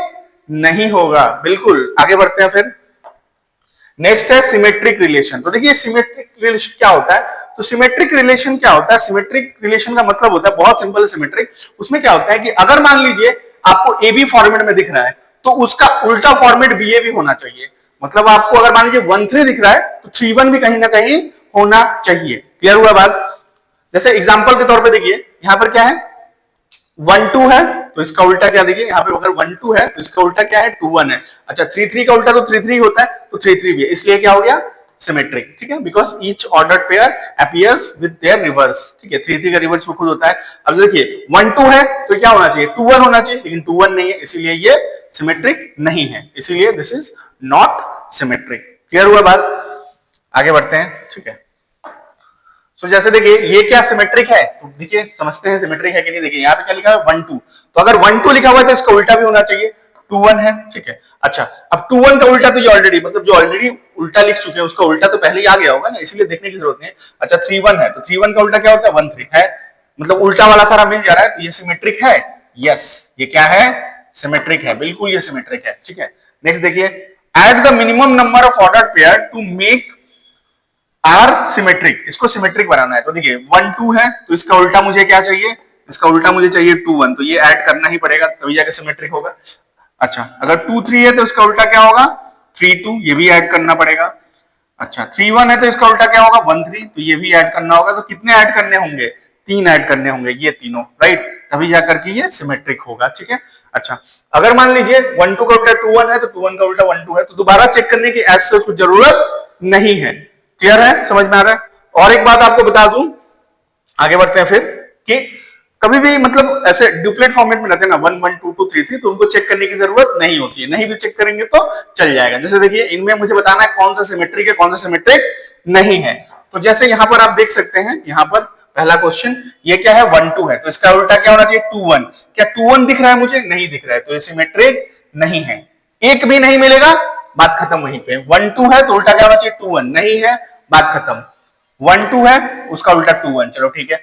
A: नहीं होगा। बिल्कुल, आगे बढ़ते हैं। फिर नेक्स्ट है सिमेट्रिक रिलेशन। तो देखिए सिमेट्रिक रिलेशन क्या होता है, तो सिमेट्रिक रिलेशन क्या होता है, सिमेट्रिक रिलेशन का मतलब होता है बहुत सिंपल है सिमेट्रिक। उसमें क्या होता है कि अगर मान लीजिए आपको ए बी फॉर्मेट में दिख रहा है तो उसका उल्टा फॉर्मेट बी ए भी होना चाहिए। मतलब आपको अगर मान लीजिए 1 3 दिख रहा है तो 3 1 भी कहीं ना कहीं होना चाहिए। क्लियर हुआ बात। जैसे एग्जांपल के तौर पे देखिए यहां पर क्या है, 1 2 है तो इसका उल्टा क्या, देखिए यहाँ पे अगर 1 2 है तो इसका उल्टा क्या है 2 1 है। अच्छा, 3 3 का उल्टा तो 3 3 होता है, तो 3 3 भी है, इसलिए क्या हो गया सिमेट्रिक, ठीक है, because each order pair appears with their reverse, ठीक है, 3 3 का रिवर्स वो खुद होता है। अब देखिए 1 2 है तो क्या होना चाहिए 2 1 होना चाहिए, लेकिन 2 1 नहीं है, इसीलिए ये सिमेट्रिक नहीं है, इसीलिए this is not symmetric. Clear हुआ बात, आगे बढ़ते हैं, ठीक है। तो जैसे देखिए ये क्या सिमेट्रिक है, तो देखिए समझते हैं सिमेट्रिक है कि नहीं। देखिए यहाँ पे क्या लिखा है 1 2, तो अगर 1 2 लिखा हुआ है तो इसका उल्टा भी होना चाहिए 2 1 है, ठीक है। अच्छा, अब 2 1 का उल्टा तो ये ऑलरेडी, मतलब जो ऑलरेडी उल्टा लिख चुके हैं उसका उल्टा तो पहले ही आ गया होगा ना, इसलिए देखने की जरूरत नहीं है। अच्छा, 3 1 है तो 3 1 का उल्टा क्या होता है 1 3 है, मतलब उल्टा वाला सारा मिल जा रहा है, तो ये सिमेट्रिक है। यस, ये क्या है सिमेट्रिक है, बिल्कुल ये सिमेट्रिक है, ठीक है। नेक्स्ट देखिए, add the minimum number of ordered pair to make R symmetric, इसको सिमेट्रिक बनाना है। तो देखिए 1 2 है तो इसका उल्टा मुझे क्या चाहिए, इसका उल्टा मुझे चाहिए 2 1, तो ये ऐड करना ही पड़ेगा तभी जाके सिमेट्रिक होगा। अच्छा, अगर 2 3 है तो इसका उल्टा क्या होगा 3 2, ये भी ऐड करना पड़ेगा। अच्छा, 3 1 है तो इसका उल्टा क्या होगा 1 3, तो ये भी ऐड करना होगा। तो कितने ऐड करने होंगे, 3 ऐड करने होंगे, ये तीनों, राइट, तभी जाकर के ये सिमेट्रिक होगा, ठीक है। अच्छा, अगर मान लीजिए 1 2 का उल्टा 2 1 है तो 2 1 का उल्टा 1 2 है, तो दोबारा चेक करने की ऐसे कुछ जरूरत नहीं है। क्लियर है, समझ में आ रहा है। और एक बात आपको बता दूं, आगे बढ़ते हैं फिर, कि कभी भी मतलब ऐसे डुप्लेट फॉर्मेट में रहते हैं ना 1 1 2 2 3 3, तो उनको चेक करने की जरूरत नहीं होती है, नहीं भी चेक करेंगे तो चल जाएगा। जैसे देखिए इनमें मुझे बताना है कौन सा सिमेट्रिक है कौन सा सिमेट्रिक नहीं है। तो जैसे यहां पर आप देख सकते हैं, यहां पर पहला क्वेश्चन ये क्या है 1 2 है तो इसका उल्टा क्या होना चाहिए 2 1, क्या 2 1 दिख रहा है मुझे, नहीं दिख रहा है, तो ये सिमेट्रिक नहीं है, एक भी नहीं मिलेगा, बात खत्म वहीं पे। 1 2 है तो उल्टा क्या होना चाहिए 2 1, नहीं है, बात खत्म। 1 2 है उसका उल्टा 2 1, चलो ठीक है।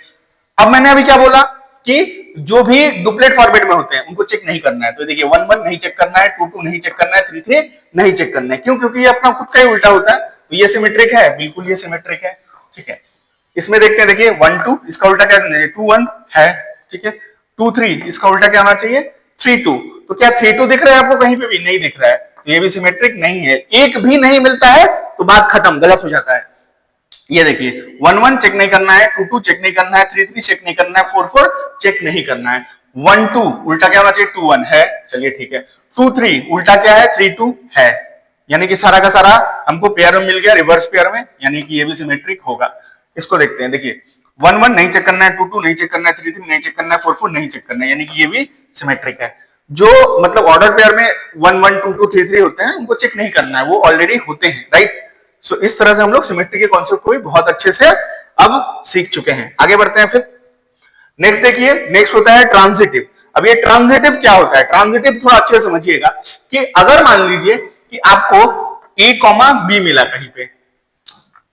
A: अब मैंने अभी क्या बोला कि जो भी डुप्लेट फॉर्मेट में होते हैं उनको चेक नहीं करना है, तो देखिए 1 1 नहीं चेक करना है, 2 2 नहीं चेक करना है, 3 3 नहीं चेक करना है, क्यों, क्योंकि ये अपना खुद का ही उल्टा होता है, तो ये सिमेट्रिक है, बिल्कुल ये सिमेट्रिक है, ठीक है। इसमें देखते हैं, देखिए 1 2 इसका उल्टा क्या करना चाहिए 2 1 है, ठीक है। 2 3 इसका उल्टा क्या होना चाहिए 3 2, तो क्या 3 2 दिख रहा है आपको, कहीं पे भी नहीं दिख रहा है, तो ये भी सिमेट्रिक नहीं है। एक भी नहीं मिलता है तो बात खत्म, गलत हो जाता है। ये देखिए 1 1 चेक नहीं करना है, 2 2 चेक नहीं करना है, 3 3 चेक नहीं करना है, 4 4 चेक नहीं करना है। 1 2 उल्टा क्या होना चाहिए 2 1 है, चलिए ठीक है। 2 3 उल्टा क्या है 3 2 है, यानी कि सारा का सारा हमको पेयर में मिल गया, रिवर्स पेयर में, यानी कि ये भी सिमेट्रिक होगा। इसको देखते हैं, देखिए 1 1 नहीं चेक करना है, 2 2 नहीं चेक करना है, 3 3 नहीं चेक करना है, 4 4 नहीं चेक करना है, यानी कि ये भी सिमेट्रिक है। जो मतलब ऑर्डर पेयर में 1 1 2 2 3 3 होते हैं उनको चेक नहीं करना है, वो ऑलरेडी होते हैं, राइट। सो इस तरह से हम लोग सिमेट्री के कॉन्सेप्ट को भी बहुत अच्छे से अब सीख चुके हैं। आगे बढ़ते हैं फिर। नेक्स्ट देखिए, नेक्स्ट होता है ट्रांजिटिव। अब ये ट्रांजिटिव क्या होता है, ट्रांजिटिव थोड़ा अच्छे से समझिएगा कि अगर मान लीजिए कि आपको a कॉमा बी मिला, कहीं पे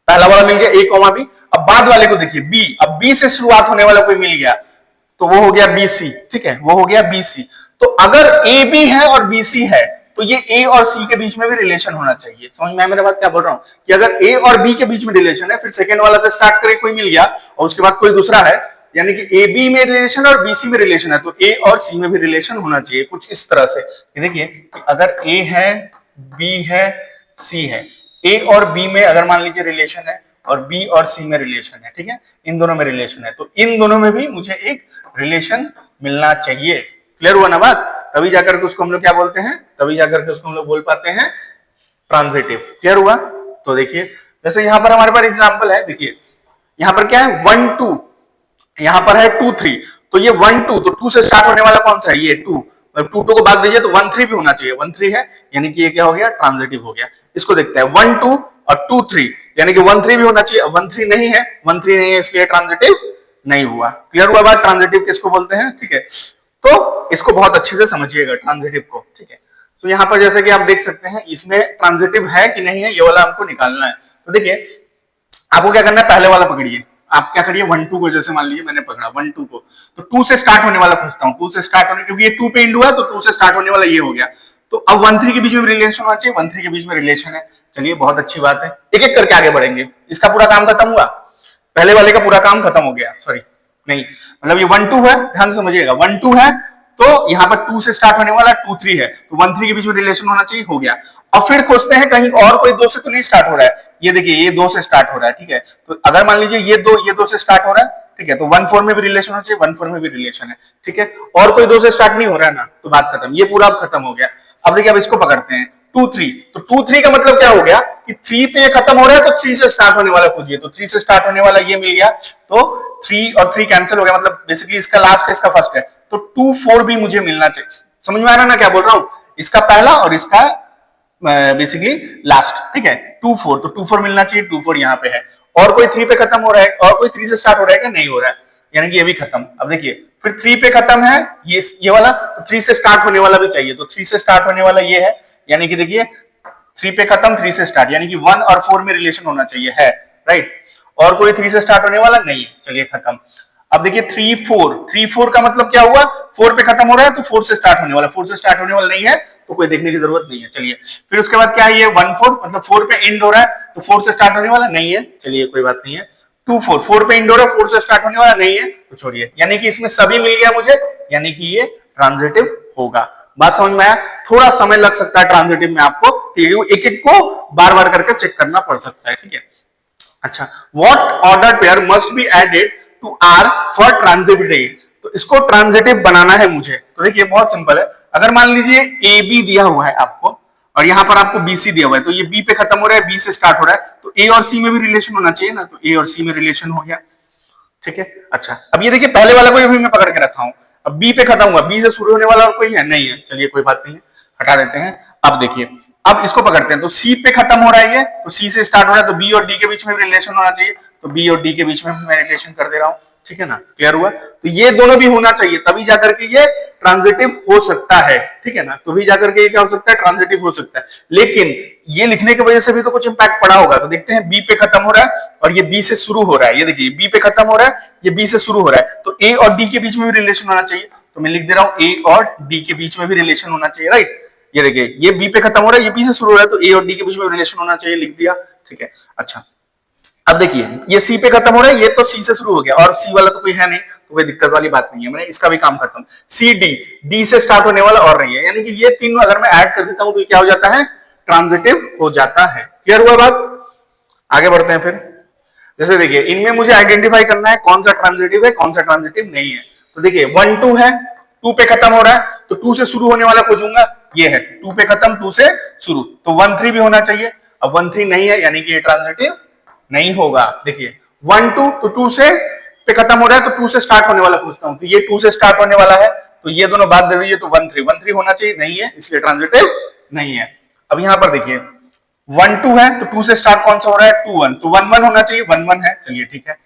A: पहला वाला मिल गया a कॉमा बी, अब बाद वाले को देखिए b, अब b से शुरुआत होने वाला कोई मिल गया तो वो हो गया bc, ठीक है, वो हो गया bc। तो अगर ab है और bc है तो तो ये ए और सी के बीच में भी रिलेशन होना चाहिए। समझ में आया मेरे बात क्या बोल रहा हूँ कि अगर ए और बी के बीच में रिलेशन है, फिर सेकेंड वाला से स्टार्ट करे कोई मिल गया और उसके बाद कोई दूसरा है, यानी कि ए बी में रिलेशन और बी सी में रिलेशन है, तो ए और सी में भी रिलेशन होना चाहिए कुछ इस तरह से। देखिए अगर ए है, बी है, सी है, ए और बी में अगर मान लीजिए रिलेशन है और बी और सी में रिलेशन है, ठीक है, इन दोनों में रिलेशन है, तो इन दोनों में भी मुझे एक रिलेशन मिलना चाहिए। क्लियर हुआ ना बात? तभी जाकर के उसको हम लोग क्या बोलते हैं, तभी जाकर के उसको हम लोग बोल पाते हैं ट्रांजिटिव। क्लियर हुआ? तो देखिए जैसे यहां पर हमारे पास एग्जांपल है, देखिए यहां पर क्या है 1 2, यहां पर है 2 3, तो ये 1 2, तो 2 से स्टार्ट होने वाला कौन सा है, ये 2, 2 2 को बात दीजिए तो 1 3 भी होना चाहिए, 1 3 है यानी कि ये क्या हो गया, ट्रांजिटिव हो गया। इसको देखते हैं 1 2 और 2 3, यानी कि 1 3 भी होना चाहिए, 1 3 नहीं है, 1 3 नहीं है, इसलिए ट्रांजिटिव नहीं हुआ। क्लियर हुआ बात? ट्रांजिटिव किसको बोलते हैं, ठीक है, तो इसको बहुत अच्छे से समझिएगा ट्रांजिटिव को, ठीक है। तो यहां पर जैसे कि आप देख सकते हैं इसमें ट्रांजिटिव है कि नहीं है, ये वाला हमको निकालना है। तो देखिए आपको क्या करना है, पहले वाला पकड़िए, आप क्या करिए 1 2 को, जैसे मान लीजिए मैंने पकड़ा 1 2 को, तो 2 से स्टार्ट होने वाला पूछता हूं, 2 से स्टार्ट होने, क्योंकि ये 2 पे इंड हुआ है तो 2 से स्टार्ट होने वाला ये हो गया। तो अब 1 3 के बीच में रिलेशन होना चाहिए, 1 3 के बीच में रिलेशन है। चलिए बहुत अच्छी बात है, एक एक करके आगे बढ़ेंगे। इसका पूरा काम खत्म हुआ, पहले वाले का पूरा काम खत्म हो गया, सॉरी नहीं, मतलब ये 1 2 है, ध्यान से समझिएगा 1 2 है, तो यहाँ पर 2 से स्टार्ट होने वाला 2 3 है, तो 1 3 के बीच में रिलेशन होना चाहिए, हो गया। अब फिर खोजते हैं कहीं और कोई 2 से तो नहीं स्टार्ट हो रहा है, ये देखिए ये 2 से स्टार्ट हो रहा है, ठीक है, तो अगर मान लीजिए ये 2 से स्टार्ट हो रहा है, ठीक है, तो 1 4 में भी रिलेशन होना चाहिए, 1 4 में भी रिलेशन है, ठीक है, और कोई 2 से स्टार्ट नहीं हो रहा है ना, तो बात खत्म, ये पूरा खत्म हो गया। अब देखिए अब इसको पकड़ते हैं 2 3, तो 2 3 का मतलब क्या हो गया कि 3 पे खत्म हो रहा है, तो 3 से स्टार्ट होने वाला खोजिए, तो 3 से स्टार्ट होने वाला ये मिल गया, तो 3 और 3 कैंसिल हो गया, मतलब बेसिकली इसका लास्ट है, इसका फर्स्ट है, तो 2 4 भी मुझे मिलना चाहिए। समझ में आ रहा है ना क्या बोल रहा हूं, इसका पहला और इसका बेसिकली लास्ट, ठीक है, 2 4, तो 2 4 मिलना चाहिए, 2 4 यहाँ पे है, और कोई 3 पे खत्म हो रहा है, और कोई 3 से स्टार्ट हो रहा है क्या, नहीं हो रहा है, यानी कि ये भी खत्म। अब देखिए फिर 3 पे खत्म है ये वाला, तो 3 से स्टार्ट होने वाला भी चाहिए, तो 3 से स्टार्ट होने वाला ये है, यानी कि देखिए 3 पे खत्म 3 से स्टार्ट, यानी कि 1 और 4 में रिलेशन होना चाहिए, है राइट, और कोई 3 से स्टार्ट होने वाला नहीं है, चलिए खत्म। अब देखिए 3 4 का मतलब क्या हुआ, 4 पे खत्म हो रहा है तो 4 से स्टार्ट होने वाला, 4 से स्टार्ट होने वाला नहीं है तो कोई देखने की जरूरत नहीं है। चलिए फिर उसके बाद क्या है, ये 1 4 मतलब 4 पे एंड हो रहा है, तो 4 से स्टार्ट होने वाला नहीं है, चलिए कोई बात नहीं है। 2 4 4 पे एंड हो रहा है, 4 से स्टार्ट होने वाला नहीं है, तो छोड़िए, यानी कि इसमें सभी मिल गया मुझे, यानी कि ये ट्रांजिटिव होगा। बात समझ में आया? थोड़ा समय लग सकता है ट्रांजिटिव में आपको, एक एक को बार बार करके चेक करना पड़ सकता है, ठीक है। अच्छा, what order pair must be added to R for transitive, तो इसको ट्रांजिटिव बनाना है मुझे, तो देखिए बहुत सिंपल है। अगर मान लीजिए ए बी दिया हुआ है आपको और यहां पर आपको बी सी दिया हुआ है, तो ये बी पे खत्म हो रहा है, बी से स्टार्ट हो रहा है, तो ए और सी में भी रिलेशन होना चाहिए ना, तो ए और सी में रिलेशन हो गया, ठीक है। अच्छा अब ये देखिए पहले वाला कोई भी मैं पकड़ के रखा हूं, अब बी पे खत्म हुआ, बी से शुरू होने वाला और कोई है नहीं है, चलिए कोई बात नहीं है, हटा देते हैं। अब देखिए अब इसको पकड़ते हैं, तो सी पे खत्म हो रहा है ये, तो सी से स्टार्ट हो रहा है, तो बी और डी के बीच में रिलेशन होना चाहिए, तो बी और डी के बीच में मैं रिलेशन कर दे रहा हूं, ठीक है ना, क्लियर हुआ? तो ये दोनों भी होना चाहिए, तभी जाकर के ये ट्रांजिटिव हो सकता है, ठीक है ना, तभी जाकर के ये क्या हो सकता है, ट्रांजिटिव हो सकता है। लेकिन ये लिखने की वजह से भी तो कुछ इंपैक्ट पड़ा होगा, तो देखते हैं बी पे खत्म हो रहा है और ये बी से शुरू हो रहा है, ये देखिए बी पे खत्म हो रहा है, ये बी से शुरू हो रहा है, तो ए और डी के बीच में भी रिलेशन होना चाहिए, तो मैं लिख दे रहा हूं ए और डी के बीच में भी रिलेशन होना चाहिए, राइट। ये देखिए ये बी पे खत्म हो रहा है, ये बी से शुरू हो रहा है, तो ए और डी के बीच में रिलेशन होना चाहिए, लिख दिया, ठीक है। अच्छा अब देखिए ये सी पे खत्म हो रहा है, ये तो सी से शुरू हो गया और सी वाला तो कोई है नहीं, तो कोई दिक्कत वाली बात नहीं है, मैंने इसका भी काम खत्म। सी डी, डी से स्टार्ट होने वाला और नहीं है, यानी कि ये तीनों अगर मैं ऐड कर देता हूं तो ये क्या हो जाता है, ट्रांजिटिव हो जाता है। क्लियर हुआ बात? आगे बढ़ते हैं फिर। जैसे देखिए इनमें मुझे आइडेंटिफाई करना है कौन सा ट्रांजिटिव है कौन सा ट्रांजिटिव नहीं है, तो देखिए 1 2 है, 2 पे खत्म हो रहा है, तो 2 से शुरू होने वाला खोजूंगा, ये है 2 पे खत्म 2 से शुरू, तो 1 3 भी होना चाहिए, अब 1 3 नहीं है, यानी कि ये ट्रांजिटिव नहीं होगा। देखिए 1 2, तो 2 से पे खत्म हो रहा है, तो 2 से स्टार्ट होने वाला पूछता हूं, तो ये 2 से स्टार्ट होने वाला है, तो ये दोनों बात दे दीजिए, तो 1 3 होना चाहिए, नहीं है, इसलिए ट्रांजिटिव नहीं है। अब यहां पर देखिए 1 2 है, तो 2 से स्टार्ट कौन सा हो रहा है, 2 1, तो 1 1 होना चाहिए, 1 1 है, चलिए ठीक है।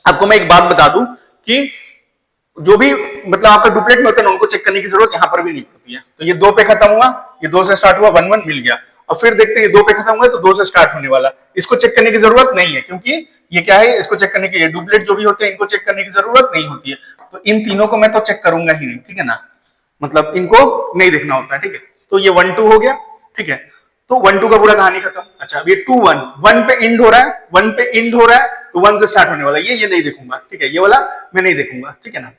A: आपको मैं एक बात बता दूं कि जो भी मतलब आपका डुप्लेट में होता है उनको चेक करने की जरूरत यहां पर भी नहीं पड़ती है। तो ये 2 पे खत्म हुआ, ये 2 से स्टार्ट हुआ, 1 1 मिल गया, और फिर देखते हैं ये 2 पे खत्म हुआ तो 2 से स्टार्ट होने वाला, इसको चेक करने की जरूरत नहीं है, क्योंकि ये क्या है, इसको चेक करने की डुप्लेट जो भी होते हैं इनको चेक करने की जरूरत नहीं होती है, तो इन तीनों को मैं तो चेक करूंगा ही नहीं, ठीक है ना, मतलब इनको नहीं देखना होता है, ठीक है। तो ये 1 2 हो गया, ठीक है। तो 1 2 का पूरा कहानी खत्म। अच्छा अब ये 2 1 1 पे इंड हो रहा है, 1 पे इंड हो रहा है, तो 1 से स्टार्ट होने वाला ये नहीं देखूंगा, ठीक है, ये वाला मैं नहीं देखूंगा, ठीक है ना।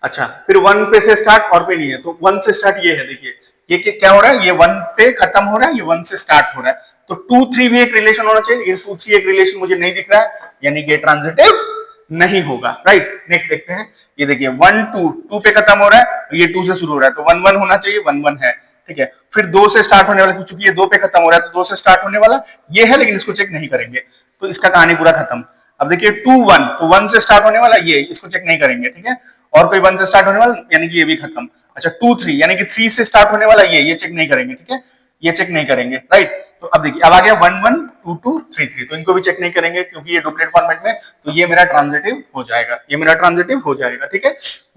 A: अच्छा फिर 1 पे से स्टार्ट और पे नहीं है, तो 1 से स्टार्ट ये है, देखिए ये क्या हो रहा है, ये 1 पे खत्म हो रहा है, ये 1 से स्टार्ट हो रहा है, तो 2 3 भी एक रिलेशन होना चाहिए, लेकिन 2 3 एक रिलेशन मुझे नहीं दिख रहा है, यानी कि ट्रांजिटिव नहीं होगा, राइट। नेक्स्ट देखते हैं, ये देखिए 1 2 2 पे खत्म हो रहा है, ये 2 से शुरू हो रहा है, तो 1 1 होना चाहिए, 1 1 है, ठीक है। फिर 2 से स्टार्ट होने वाला, चूंकि ये 2 पे खत्म हो रहा है तो 2 से स्टार्ट होने वाला ये है, लेकिन इसको चेक नहीं करेंगे, तो इसका कहानी पूरा खत्म। अब देखिए 2 1, तो 1 से स्टार्ट होने वाला ये, इसको चेक नहीं करेंगे, ठीक है। और कोई 1 से स्टार्ट होने वाला, यानी कि ये भी खत्म। अच्छा 2 3, यानी कि 3 से स्टार्ट होने वाला ये चेक नहीं करेंगे, ठीक है, ये चेक नहीं करेंगे, राइट। तो अब देखिए अब आ गया 1 1 2 2 3 3, तो इनको भी चेक नहीं करेंगे क्योंकि ये डुप्लेट फॉर्मेट में, तो ये मेरा ट्रांजिटिव हो जाएगा, ये मेरा ट्रांजिटिव हो जाएगा, ठीक है।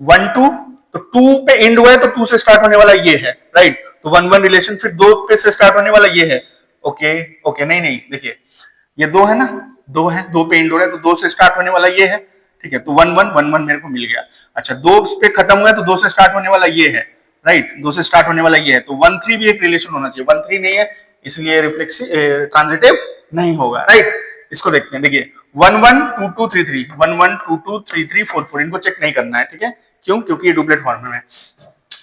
A: 1 2, तो 2 पे एंड हुआ है, तो 2 से स्टार्ट होने वाला ये है, राइट, तो 1 1 रिलेशन। फिर 2 पे से स्टार्ट होने वाला ये है, ओके ओके, नहीं नहीं, देखिए ये 2 है ना, 2 है, 2 पे एंड हो रहा है, तो 2 से स्टार्ट होने वाला ये है, ठीक है, तो 1 1 1 1 मेरे को मिल गया। अच्छा 2 पे खत्म हुआ है, तो 2 से स्टार्ट होने वाला ये है, राइट, 2 से स्टार्ट होने वाला ये है, तो 1 3 भी एक रिलेशन होना चाहिए, 1 3 नहीं है, इसलिए रिफ्लेक्सिव ट्रांजिटिव नहीं होगा, राइट। इसको देखते हैं, देखिए 1 1 2 2 3 3 1 1 2 2 3 3 4 4, इनको चेक नहीं करना है, ठीक है, क्यों, क्योंकि ये डुप्लेट फॉर्म में है।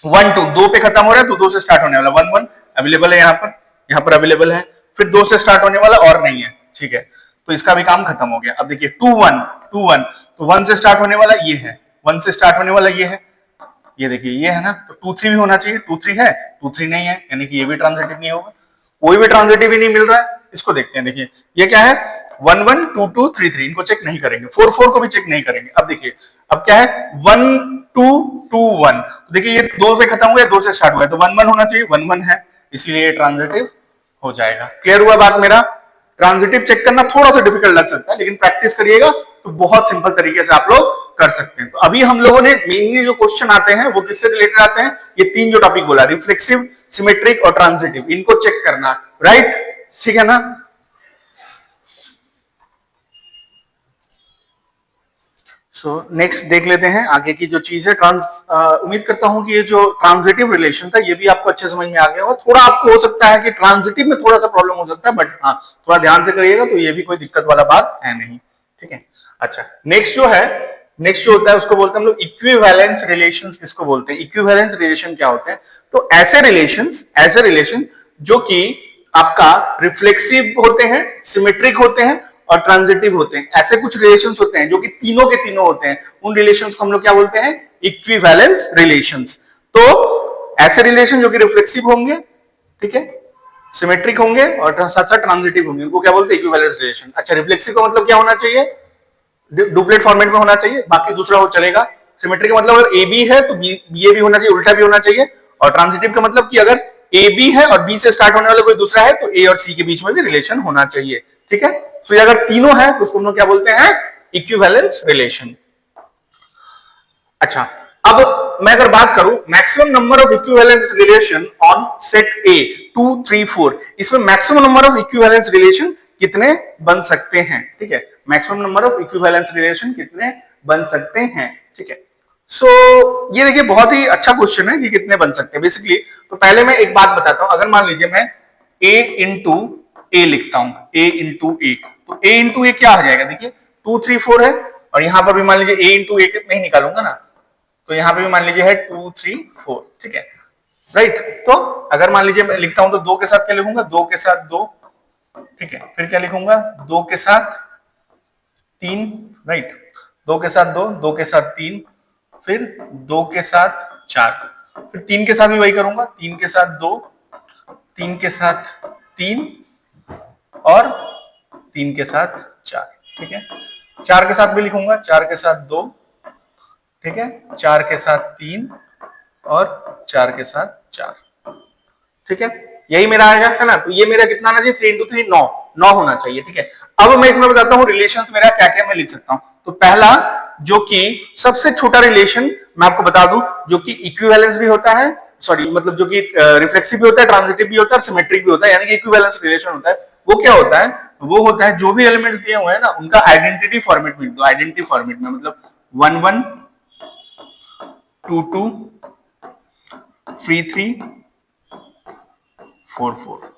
A: 1 2 2 पे खत्म हो रहा है, तो 2 से स्टार्ट होने वाला 1 1 अवेलेबल है, यहाँ पर अवेलेबल है। फिर 2 से स्टार्ट होने वाला और नहीं है, ठीक है, तो इसका भी काम खत्म हो गया। अब देखिए 2 1 2 1, तो 1 से स्टार्ट होने वाला ये है, 1 से स्टार्ट होने वाला ये है, ये देखिए ये है ना, तो 2 3 भी होना चाहिए, 2 3 है, 2 3 नहीं है, यानी कि ये भी ट्रांजिटिव नहीं होगा, कोई भी ट्रांजिटिव ही नहीं मिल रहा है। इसको देखते हैं, देखिए ये क्या है, 1 1 2 2 3 3, इनको चेक नहीं करेंगे, 4 4 को भी चेक नहीं करेंगे। अब देखिए अब क्या है, 1 2 2 1, तो देखिए ये 2 से खत्म हुआ है, 2 से स्टार्ट हुआ है, तो 1 1 होना चाहिए, 1 1 है, इसलिए ये ट्रांजिटिव हो जाएगा। क्लियर हुआ बात मेरा। ट्रांजिटिव चेक करना थोड़ा सा डिफिकल्ट लग सकता है, लेकिन प्रैक्टिस करिएगा तो बहुत सिंपल तरीके से आप लोग कर सकते हैं। तो अभी हम लोगों ने मेनली जो क्वेश्चन आते हैं वो किससे रिलेटेड आते हैं, ये 3 जो टॉपिक बोला, रिफ्लेक्सिव, सिमेट्रिक और ट्रांजिटिव, इनको चेक करना, राइट, ठीक है ना। सो नेक्स्ट देख लेते हैं आगे की जो चीज है, उम्मीद करता हूं कि ये जो ट्रांजिटिव रिलेशन था ये भी आपको अच्छे समझ में आ गया होगा। थोड़ा आपको हो सकता है कि ट्रांजिटिव में थोड़ा सा प्रॉब्लम हो सकता है, बट हाँ थोड़ा ध्यान से करिएगा तो ये भी कोई दिक्कत वाला बात है नहीं, ठीक है। अच्छा नेक्स्ट जो होता है उसको बोलते हैं हम लोग इक्विवेलेंस रिलेशंस। किसको बोलते हैं, इक्विवेलेंस रिलेशन क्या होते हैं, तो ऐसे रिलेशन जो कि आपका रिफ्लेक्सिव होते हैं, सिमेट्रिक होते हैं और ट्रांजिटिव होते हैं। ऐसे कुछ रिलेशंस होते हैं जो कि तीनों के तीनों होते हैं, उन रिलेशंस को हम लोग क्या बोलते हैं, इक्विवेलेंस रिलेशंस। तो ऐसे रिलेशन जो कि रिफ्लेक्सिव होंगे, ठीक है, सिमेट्रिक होंगे और साथ साथ ट्रांजिटिव होंगे, उनको क्या बोलते हैं, इक्विवेलेंस रिलेशन। अच्छा रिफ्लेक्सिव का मतलब क्या होना चाहिए, डुप्लेट फॉर्मेट में होना चाहिए, बाकी दूसरा वो चलेगा। सिमेट्रिक का मतलब अगर ए बी है तो बी ए भी होना चाहिए, उल्टा भी होना चाहिए। और ट्रांजिटिव का मतलब कि अगर ए बी है और बी से स्टार्ट होने वाला कोई दूसरा है तो ए और सी के बीच में भी रिलेशन होना चाहिए, ठीक है। सो ये अगर तीनों है तो उसको हम लोग क्या बोलते हैं, इक्विवेलेंस रिलेशन। अच्छा अब मैं अगर बात करूं maximum number of equivalence relation on set ए 2 3 4, इसमें maximum number of equivalence relation कितने बन सकते हैं, ठीक है, maximum number of equivalence relation कितने बन सकते हैं, ठीक है। सो ये देखिए बहुत ही अच्छा क्वेश्चन है कि कितने बन सकते हैं बेसिकली। तो पहले मैं एक बात बताता हूं, अगर मान लीजिए मैं a इंटू ए लिखता हूं, a इंटू ए, तो a इंटू ए क्या आ जाएगा, देखिए 2 3 4 है, और यहां पर भी मान लीजिए a इंटू ए नहीं निकालूंगा ना, तो यहां पे भी मान लीजिए है 2 3 4, ठीक है, राइट। तो अगर मान लीजिए मैं लिखता हूं तो 2 के साथ क्या लिखूंगा, 2 के साथ 2, ठीक है, फिर क्या लिखूंगा 2 के साथ 3, राइट, 2 के साथ 2, 2 के साथ 3, फिर 2 के साथ 4, फिर 3 के साथ भी वही करूंगा, 3 के साथ 2, 3 के साथ 3 और 3 के साथ 4, ठीक है। 4 के साथ भी लिखूंगा, 4 के साथ 2, ठीक है, 4 के साथ 3 और 4 के साथ 4, ठीक है, यही मेरा आएगा, है ना। तो ये मेरा कितना आना चाहिए, 3 इंटू 3 9 होना चाहिए, ठीक है। अब मैं इसमें बताता हूं रिलेशंस मेरा क्या क्या मैं लिख सकता हूं। तो पहला जो कि सबसे छोटा रिलेशन मैं आपको बता दूं, जो कि इक्विवेलेंस भी होता है, सॉरी मतलब जो कि रिफ्लेक्सिव भी होता है, ट्रांजिटिव भी होता है और सिमेट्रिक भी होता है, यानी कि इक्विवेलेंस रिलेशन होता है। वो क्या होता है, वो होता है जो भी एलिमेंट्स दिए हुए हैं ना उनका आइडेंटिटी फॉर्मेट में, आइडेंटिटी फॉर्मेट में मतलब 1 1 2 2 3 3 4 4,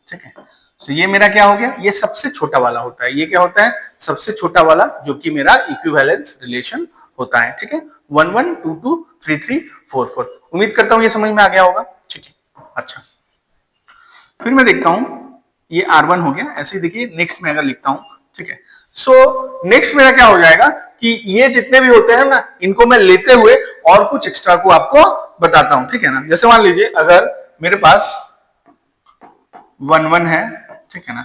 A: ठीक है। तो ये मेरा क्या हो गया, ये सबसे छोटा वाला होता है। ये क्या होता है, सबसे छोटा वाला, जो कि मेरा इक्विवेलेंस रिलेशन होता है, ठीक है। 1 1 2 2 3 3 4 4। उम्मीद करता हूं ये समझ में आ गया होगा, ठीक है। अच्छा, फिर मैं देखता हूं, ये R1 हो गया। ऐसे ही देखिए नेक्स्ट में अगर लिखता हूं, ठीक है। सो नेक्स्ट मेरा क्या हो जाएगा कि ये जितने भी होते हैं ना, इनको मैं लेते हुए और कुछ एक्स्ट्रा को आपको बताता हूं, ठीक है ना। जैसे मान लीजिए अगर मेरे पास 1 1 है, ठीक है ना,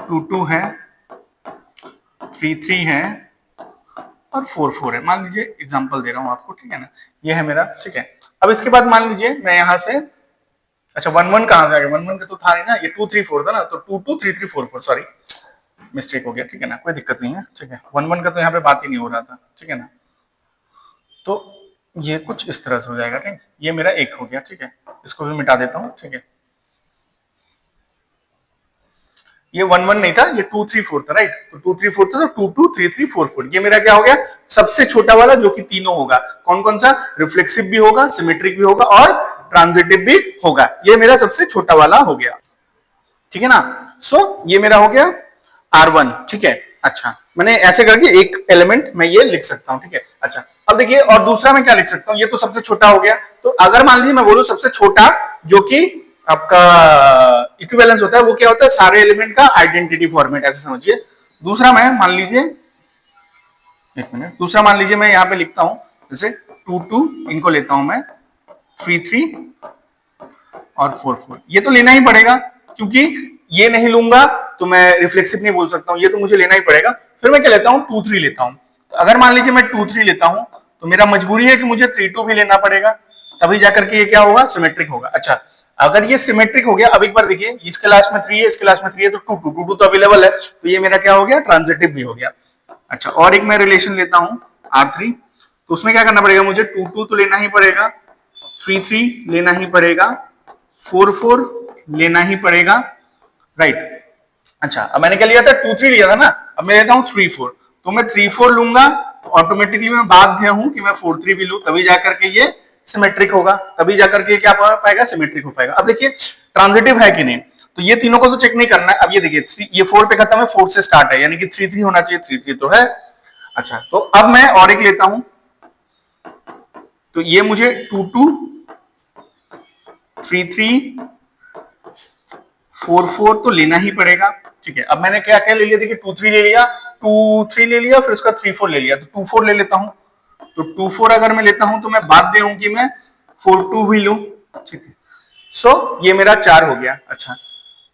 A: 2 2 है, 3 3 है और 4 4 है। मान लीजिए एग्जांपल दे रहा हूं आपको, ठीक है ना। ये है मेरा, ठीक है। अब इसके बाद मान लीजिए मैं यहां से, अच्छा 1 1 कहां से आ गया, 1 1 का तो था नहीं ना, ये 2 3 4 था ना, तो 2 2 3 3 4 4, सॉरी मिस्टेक हो गया, ठीक है ना। कोई दिक्कत नहीं है, ठीक है। 1 1 का तो यहाँ पे बात ही नहीं हो रहा था, ठीक है ना। तो ये कुछ इस तरह से हो जाएगा, ठीक। ये मेरा एक हो गया, ठीक है। इसको भी मिटा देता हूँ, ठीक है। ये 1 1 नहीं था, ये 2 3 4 था, राइट। तो 2 3 4 था, तो 2 2 3 3 4 4। ये मेरा क्या हो गया, सबसे छोटा वाला, जो कि तीनों होगा। कौन कौन सा, रिफ्लेक्सिव भी होगा, सिमेट्रिक भी होगा और ट्रांजिटिव भी होगा। ये मेरा सबसे छोटा वाला हो गया, ठीक है ना। सो ये मेरा हो गया R1, ठीक है। अच्छा, मैंने ऐसे करके एक एलिमेंट मैं ये लिख सकता हूं, ठीक है। अच्छा, अब देखिए और दूसरा मैं क्या लिख सकता हूं, ये तो सबसे छोटा हो गया। तो अगर मान लीजिए मैं बोलूं सबसे छोटा, जो कि आपका इक्विवेलेंस होता है, वो क्या होता है, सारे एलिमेंट का आइडेंटिटी फॉर्मेट, ऐसे समझिए। दूसरा मैं मान लीजिए, एक मिनट, दूसरा मान लीजिए मैं यहां पे लिखता हूं, जैसे 2 2, इनको लेता हूं मैं 3 3 और 4 4। ये तो लेना ही पड़ेगा, क्योंकि ये नहीं लूंगा तो मैं रिफ्लेक्सिव नहीं बोल सकता हूं, ये तो मुझे लेना ही पड़ेगा। फिर मैं क्या लेता हूं, 2 3 लेता हूं। तो अगर मान लीजिए मैं 2 3 लेता हूं, तो मेरा मजबूरी है कि मुझे 3 2 भी लेना पड़ेगा, तभी जाकर के ये क्या होगा, सिमेट्रिक होगा। अच्छा, अगर ये सिमेट्रिक हो गया, अब एक बार देखिए, इसके लास्ट में 3 है, इसके लास्ट में 3 है, तो 2 2 2 2 तो अवेलेबल है, तो ये मेरा क्या हो गया, ट्रांजिटिव भी हो गया। अच्छा, और एक मैं रिलेशन लेता हूं R3, तो उसमें क्या करना पड़ेगा मुझे, 2 2 तो लेना ही पड़ेगा, 3 3 लेना ही पड़ेगा, 4 4 लेना ही पड़ेगा, राइट। अच्छा, अब मैंने क्या लिया था, 2 3 लिया था ना, अब मैं लेता हूं 3 4। तो मैं 3 4 लूंगा, तो ऑटोमेटिकली मैं बाध्य हूं कि मैं 4 3 भी लूं, तभी जाकर के ये सिमेट्रिक होगा, तभी जाकर के क्या पाएगा, सिमेट्रिक हो पाएगा। अब देखिए ट्रांजिटिव है कि नहीं, तो ये तीनों को तो चेक नहीं करना है। अब ये देखिए 3, ये 4 पे खत्म है, 4 से स्टार्ट है, यानी कि 3 3 होना चाहिए, 3 3 तो है। अच्छा, तो अब मैं और एक लेता हूं, तो ये मुझे 2 2 3 3 4 4 तो लेना ही पड़ेगा, ठीक है। अब मैंने क्या क्या ले लिया, देखिए 2 3 ले लिया, 2 3 ले लिया, फिर उसका 3 4 ले लिया, तो 2 4 ले लेता हूं। तो 2 4 अगर मैं लेता हूं, तो मैं बाध्य हूं कि मैं 4 2 भी लूं, ठीक है। सो ये मेरा 4 हो गया। अच्छा,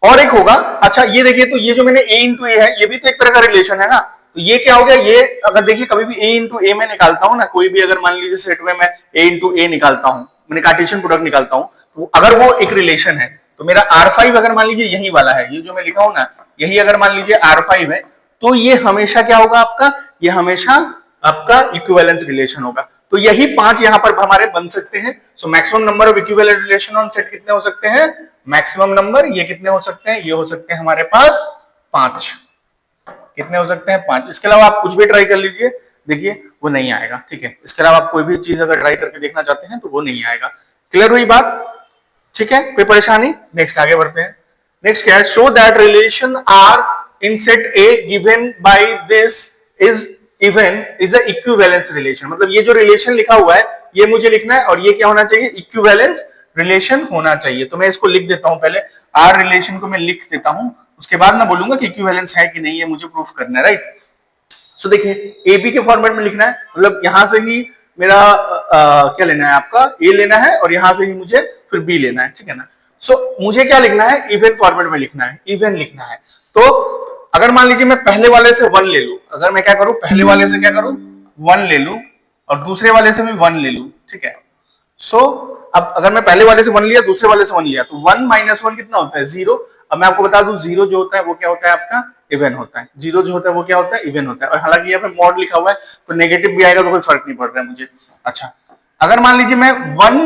A: और एक होगा, अच्छा ये देखिए, तो ये जो मैंने a इंटू ए है, ये भी तो एक तरह का रिलेशन है ना। तो ये क्या हो गया, ये अगर देखिए कभी भी a इंटू ए में निकालता हूं ना, कोई भी अगर मान लीजिए सेट में मैं a इंटू ए निकालता हूं, मैंने कार्टेशियन प्रोडक्ट निकालता हूं, तो अगर वो एक रिलेशन है, तो मेरा R5 अगर मान लीजिए यही वाला है, ये जो मैं लिखा हूं ना, यही अगर मान लीजिए R5 है, तो ये हमेशा क्या होगा आपका, ये हमेशा आपका इक्विवेलेंस रिलेशन होगा। तो यही 5 यहां पर हमारे बन सकते हैं। So maximum number of equivalent relation on set कितने हो सकते हैं, मैक्सिमम नंबर ये कितने हो सकते हैं, ये हो सकते हैं हमारे पास 5। कितने हो सकते हैं, 5। इसके अलावा आप कुछ भी ट्राई कर लीजिए, देखिए वो नहीं आएगा, ठीक है। इसके अलावा आप कोई भी चीज अगर ट्राई करके देखना चाहते हैं, तो वो नहीं आएगा। क्लियर हुई बात, ठीक है, कोई परेशानी। नेक्स्ट आगे बढ़ते हैं। नेक्स्ट क्या है, show that relation R in set A given by this is even is a equivalence relation. मतलब ये जो रिलेशन लिखा हुआ है, ये मुझे लिखना है, और ये क्या होना चाहिए, इक्विवेलेंस रिलेशन होना चाहिए। तो मैं इसको लिख देता हूं, पहले आर रिलेशन को मैं लिख देता हूं, उसके बाद मैं बोलूंगा कि इक्विवेलेंस है कि नहीं, ये मुझे प्रूफ करना है, राइट। सो देखिए, एबी के फॉर्मेट में लिखना है, मतलब यहां से ही मेरा क्या लेना है, आपका ए लेना है, और यहां से ही मुझे फिर बी लेना है, ठीक है ना। सो मुझे क्या लिखना है, इवन फॉर्मेट में लिखना है, इवन लिखना है। तो अगर मान लीजिए मैं पहले वाले से 1 ले लूं, अगर मैं क्या करूं, पहले वाले से क्या करूं, 1 ले लूं, और दूसरे वाले से भी 1 ले लूं, ठीक है। सो अब अगर मैं पहले वाले से 1 लिया, दूसरे वाले से 1 लिया, तो 1 माइनस 1 कितना होता है, 0। अब मैं आपको बता दूं, 0 जो होता है वो क्या होता है, आपका इवन होता है। 0 जो होता है वो क्या होता है, इवन होता है। और हालांकि यहाँ पे मॉड लिखा हुआ है, तो नेगेटिव भी आएगा तो कोई फर्क नहीं पड़ रहा है मुझे। अच्छा, अगर मान लीजिए मैं 1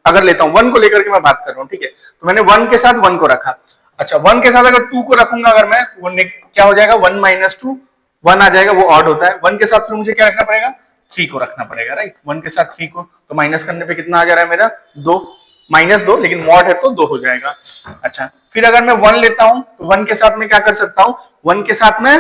A: अगर लेता हूं, 1 को लेकर के मैं बात कर रहा हूं, ठीक है। तो मैंने 1 के साथ 1 को रखा। अच्छा, 1 के साथ अगर 2 को रखूंगा, अगर मैं, वो क्या हो जाएगा, 1 माइनस 2, 1 आ जाएगा, वो ऑड होता है। 1 के साथ फिर मुझे क्या रखना पड़ेगा, 3 को रखना पड़ेगा, राइट। 1 के साथ 3 को, तो माइनस करने पे कितना आ जा रहा है मेरा, 2। -2, लेकिन मॉड है तो 2 हो जाएगा। अच्छा, फिर अगर मैं 1 लेता हूं तो 1 के साथ में क्या कर सकता हूं, 1 के साथ में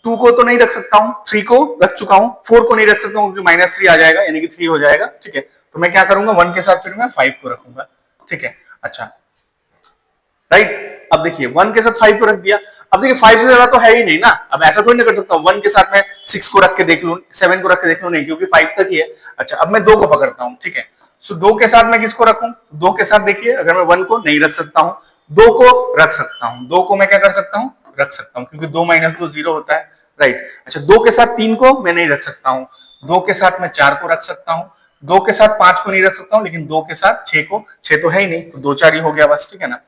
A: 2 को तो नहीं रख सकता हूं, 3 को रख चुका हूं, 4 को नहीं रख सकता हूं क्योंकि -3 आ जाएगा, यानी कि 3 हो जाएगा। ठीक है, तो मैं क्या करूंगा, 1 के साथ फिर मैं 5 को रखूंगा। ठीक है, अच्छा राइट। अब देखिए 1 के साथ 5 को रख दिया। अब देखिए 5 से ज्यादा तो है ही नहीं ना, अब ऐसा थोड़ी नहीं कर सकता हूं 1 के साथ मैं 6 को रख के देख लूं, 7 को रख के देख लूं, नहीं, क्योंकि 5 तक ही है। अच्छा, अब मैं 2 को पकड़ता हूं। ठीक है, सो 2 के साथ मैं किसको रखूं, 2 के साथ देखिए अगर मैं 1 को नहीं रख सकता हूं, 2 को रख सकता हूं, 2 को मैं क्या कर सकता हूं, रख सकता हूं, क्योंकि 2 - 2 0 होता है, राइट। अच्छा, 2 के साथ 3 को मैं नहीं रख सकता हूं, 2 के साथ मैं 4 को रख सकता हूं, 2 के साथ 5 को नहीं रख सकता हूं, लेकिन 2 के साथ 6 को, 6 तो है ही नहीं, तो 2 4 ही हो गया बस। ठीक है ना।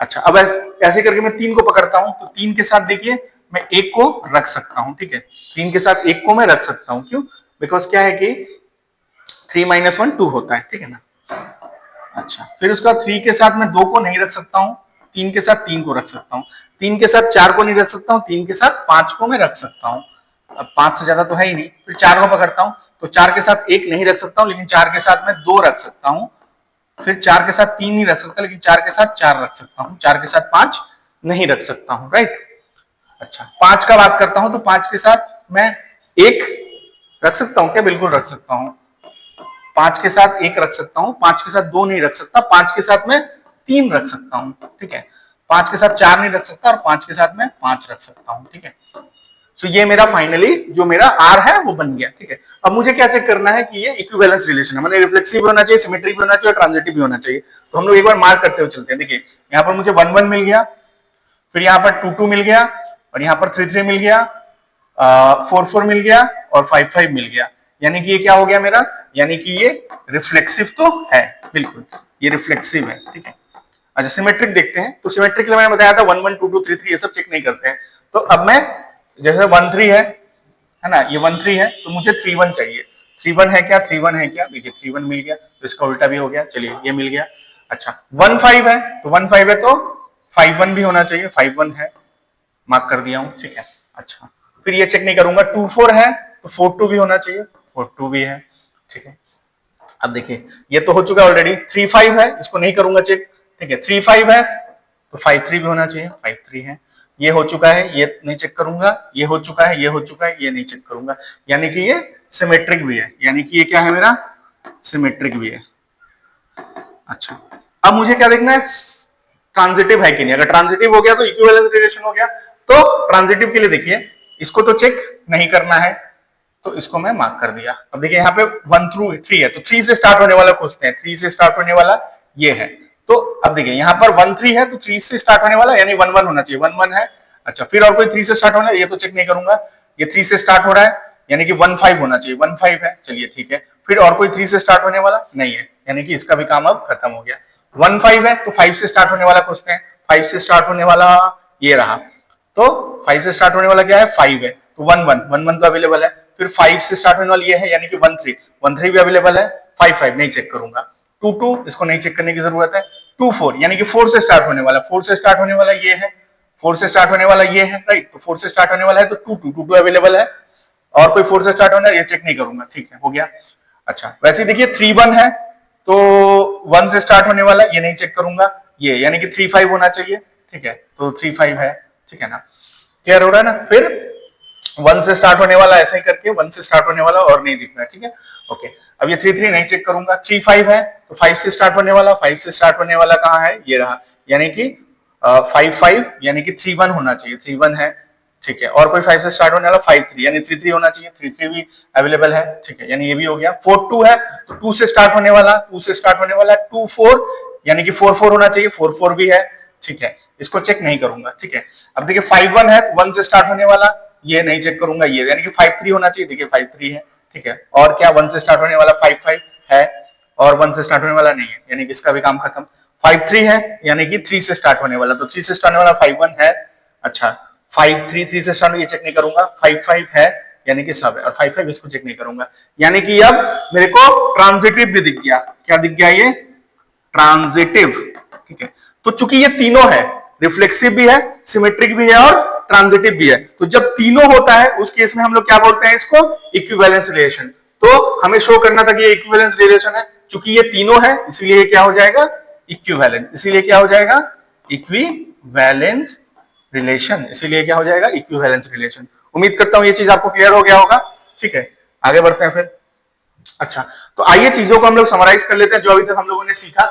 A: अच्छा, अब ऐसे करके मैं 3 को पकड़ता हूं, तो 3 के साथ देखिए मैं 1 को रख सकता हूं। ठीक है, 3 के साथ 1 को मैं रख सकता हूं, क्यों, बिकॉज क्या है कि 3 - 1 2 होता है। ठीक है ना। अच्छा, फिर उसका 3 के साथ मैं 2 को नहीं रख सकता हूं, 3 के साथ 3 को रख सकता हूं, 3 के साथ 4 को नहीं रख सकता हूं, 3 के साथ 5 को मैं रख सकता हूं। अब 5 से ज्यादा तो है ही नहीं, फिर 4 को पकड़ता हूं, तो 4 के साथ 1 नहीं रख सकता हूं, लेकिन 4 के साथ मैं 2 रख सकता हूं, फिर 4 के साथ 3 नहीं रख सकता, लेकिन 4 के साथ 4 रख सकता हूं, 4 के साथ 5 नहीं रख सकता हूं, राइट। अच्छा, 5 का बात करता हूं, तो 5 के साथ मैं 1 रख सकता हूं क्या, बिल्कुल रख सकता हूं, 5 के साथ 1 रख सकता हूं, 5 के साथ 2 नहीं रख सकता, 5 के साथ मैं 3 रख सकता हूं। ठीक है, 5 के साथ 4 नहीं रख सकता, और 5 के साथ मैं 5 रख सकता हूं। ठीक है, तो ये मेरा फाइनली जो मेरा आर है वो बन गया। ठीक है, अब मुझे क्या चेक करना है कि ये इक्विवेलेंस रिलेशन है, मतलब रिफ्लेक्सिव भी होना चाहिए, सिमेट्रिक भी होना चाहिए और ट्रांजिटिव भी होना चाहिए। तो हम लोग एक बार मार्क करते हुए चलते हैं। देखिए यहाँ पर मुझे 1 1 मिल गया, फिर यहाँ पर 2 2 मिल गया, और यहाँ पर 3 3 मिल गया, 4 4 मिल गया, और 5 5 मिल गया। यानी कि ये क्या हो गया मेरा, यानी कि ये रिफ्लेक्सिव तो है, बिल्कुल ये रिफ्लेक्सिव है। ठीक है, अच्छा सिमेट्रिक देखते हैं। तो सिमेट्रिक मैंने बताया था 1 1 2 2 3 3 ये सब चेक नहीं करते हैं। तो अब मैं जैसे 1 3 है ना, ये 1 3 है, तो मुझे 3 1 चाहिए। 3 1 है क्या, 3 1 है क्या, देखिए 3 1 मिल गया, तो इसका उल्टा भी हो गया, चलिए ये मिल गया। अच्छा 1 5 है, तो 1 5 है तो 5 1 भी होना चाहिए, 5 1 है, मार्क कर दिया हूं। ठीक है, अच्छा फिर ये चेक नहीं करूंगा, 2 4 है तो 4 2 भी होना चाहिए, 4 2 भी है। ठीक है, अब देखिए ये तो हो चुका है ऑलरेडी। 3 5 है, इसको नहीं करूंगा चेक। ठीक है, 3 5 है तो 5 3 भी होना चाहिए, 5 3 है, ये हो चुका है, ये नहीं चेक करूंगा, ये हो चुका है, ये हो चुका है, ये नहीं चेक करूंगा, यानी कि ये सिमेट्रिक भी है, यानी कि ये क्या है मेरा, सिमेट्रिक भी है। अच्छा, अब मुझे क्या देखना है, ट्रांजिटिव है कि नहीं। अगर ट्रांजिटिव हो गया तो इक्विवेलेंस रिलेशन हो गया। तो ट्रांजिटिव के लिए देखिए इसको तो चेक नहीं करना है, तो इसको मैं मार्क कर दिया। अब देखिए यहाँ पे 1 through 3 है, तो 3 से स्टार्ट होने वाला खोजते हैं, 3 से स्टार्ट होने वाला ये है। तो अब देखिए यहाँ पर 1 3 है, तो 3 से स्टार्ट होने वाला यानी 1 1 होना चाहिए, 1 1 है। अच्छा, फिर और कोई 3 से स्टार्ट होना है, ये तो चेक नहीं करूंगा, ये 3 से स्टार्ट हो रहा है यानी कि 1 5 होना चाहिए, 1 5 है, चलिए ठीक है। फिर और कोई 3 से स्टार्ट होने वाला नहीं है, यानी कि इसका भी काम अब खत्म हो गया। 1 5 है तो 5 से स्टार्ट होने वाला खोजते हैं, 5 से स्टार्ट होने वाला ये रहा, तो 5 से स्टार्ट होने वाला क्या है, 5 है, तो 1 1 1 1 तो अवेलेबल है। फिर 5 से स्टार्ट होने वाला ये है, यानी कि 1 3 1 3 भी अवेलेबल है, 5 5 नहीं चेक करूंगा, 2 2 इसको नहीं चेक करने की जरूरत है, 2 4 यानी कि 4 से स्टार्ट होने वाला, 4 से स्टार्ट होने वाला ये है, 4 से स्टार्ट होने वाला ये है, राइट। तो 4 से स्टार्ट होने वाला है तो 2 2 2 2 अवेलेबल है, और कोई 4 से स्टार्ट होना है ये चेक नहीं करूंगा, ठीक है, हो गया। अच्छा, वैसे देखिए 3 1 है तो 1 से स्टार्ट होने वाला ये नहीं चेक करूंगा, ये यानी कि 3 5 होना चाहिए, ठीक है, तो 3 5 है, ठीक है ना, क्लियर हो रहा है ना। फिर 1 से स्टार्ट होने वाला ऐसे ही करके 1 से स्टार्ट होने वाला और नहीं दिख रहा है, ठीक है, ओके। अब ये 3 3 नहीं चेक करूंगा, 3 5 है तो 5 से स्टार्ट होने वाला, 5 से स्टार्ट होने वाला कहाँ है, ये रहा, यानी कि 5 5 यानी कि 3 1 होना चाहिए, 3 1 है, ठीक है। और कोई 5 से स्टार्ट होने वाला 5 3 यानी 3 3 होना चाहिए, 3 3 भी अवेलेबल है, ठीक है, यानी ये भी हो गया। 4 2 है तो 2 से स्टार्ट होने वाला, 2 से स्टार्ट होने वाला 2 4 यानी कि 4 4 होना चाहिए, 4 4 भी है, ठीक है, इसको चेक नहीं करूंगा, ठीक है। अब देखिए 5 1 है तो 1 से स्टार्ट होने वाला ये नहीं चेक करूंगा, ये यानी कि 5 3 होना चाहिए, देखिए 5 3 है, ठीक है। और क्या 1 से स्टार्ट होने वाला 5 5 है, और 1 से स्टार्ट होने वाला नहीं है, यानी कि इसका भी काम खत्म। 5 3 है यानी कि 3 से स्टार्ट होने वाला, तो 3 से स्टार्ट होने वाला 5 1 है। अच्छा 5 3 3 से स्टार्ट, ये चेक नहीं करूंगा, 5 5 है यानी कि सब है, और 5 5 इसको चेक नहीं करूंगा, यानी कि अब मेरे को ट्रांजिटिव भी दिख गया, क्या दिख गया, ये ट्रांजिटिव, ठीक है। तो चूंकि ये तीनों है, रिफ्लेक्सिव भी है, सिमेट्रिक भी है और ट्रांजिटिव भी है, तो जब तीनों होता है उस केस में हम लोग क्या बोलते हैं, इसको इक्विवेलेंस रिलेशन। तो हमें शो करना था कि ये इक्विवेलेंस रिलेशन है, चूंकि ये तीनों है इसीलिए ये क्या हो जाएगा, इक्विवेलेंस, इसीलिए क्या हो जाएगा, इक्विवेलेंस रिलेशन, इसीलिए क्या हो जाएगा, इक्विवेलेंस रिलेशन। उम्मीद करता हूं ये चीज आपको क्लियर हो गया होगा। ठीक है, आगे बढ़ते हैं फिर। अच्छा, तो आइए चीजों को हम लोग समराइज कर लेते हैं जो अभी तक हम लोगों ने सीखा।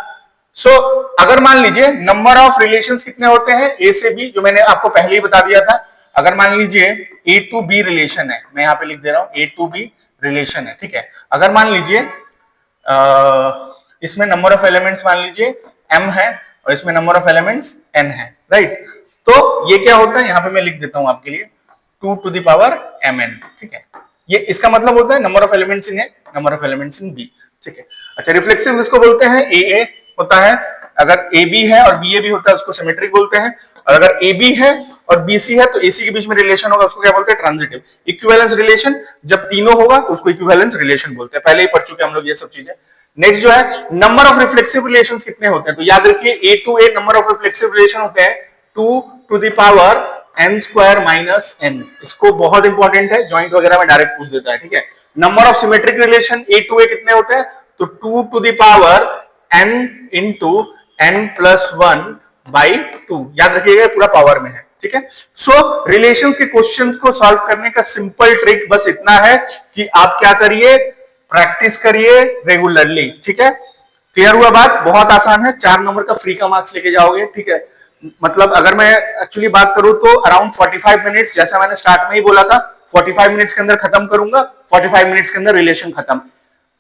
A: अगर मान लीजिए नंबर ऑफ रिलेशंस कितने होते हैं ए से बी, जो मैंने आपको पहले ही बता दिया था। अगर मान लीजिए ए टू बी रिलेशन है, मैं यहां पे लिख दे रहा हूं ए टू बी रिलेशन है, ठीक है। अगर मान लीजिए इसमें नंबर ऑफ एलिमेंट्स मान लीजिए m है और इसमें नंबर ऑफ एलिमेंट्स n है, राइट। तो ये क्या होता है, यहां पे मैं लिख देता हूं आपके लिए 2 to the power mn, ठीक है। ये इसका मतलब होता है number of elements in A, number of elements in B, ठीक है। अच्छा, रिफ्लेक्सिव इसको बोलते हैं ए होता है, अगर ए बी है और बी ए भी होता है उसको सिमेट्रिक बोलते हैं, और अगर ए बी है और बी सी है तो ए सी के बीच में रिलेशन होगा उसको क्या बोलते हैं, ट्रांजिटिव। इक्विवेलेंस रिलेशन जब तीनों होगा तो उसको इक्विवेलेंस रिलेशन बोलते हैं, पहले ही पढ़ चुके हम लोग ये सब चीजें। नेक्स्ट जो है नंबर ऑफ रिफ्लेक्सिव रिलेशंस कितने होते हैं, तो याद रखिए A to A number of reflexive relation होते हैं 2 to the power n square minus n। इसको बहुत इंपॉर्टेंट है, जॉइंट वगैरह में डायरेक्ट पूछ देता है, ठीक है। Number of symmetric relation A to A कितने होते हैं, तो 2 to the power n into n plus 1 by 2, याद रखिएगा पूरा पावर में है, ठीक है। सो रिलेशंस के क्वेश्चंस को सॉल्व करने का सिंपल ट्रिक बस इतना है कि आप क्या करिए, प्रैक्टिस करिए रेगुलरली, ठीक है। क्लियर हुआ बात, बहुत आसान है, 4 नंबर का फ्री का मार्क्स लेके जाओगे, ठीक है। मतलब अगर मैं एक्चुअली बात करूं तो अराउंड 45 मिनट्स, जैसा मैंने स्टार्ट में ही बोला था 45 मिनट्स के अंदर खत्म करूंगा, 45 मिनट्स के अंदर रिलेशन खत्म।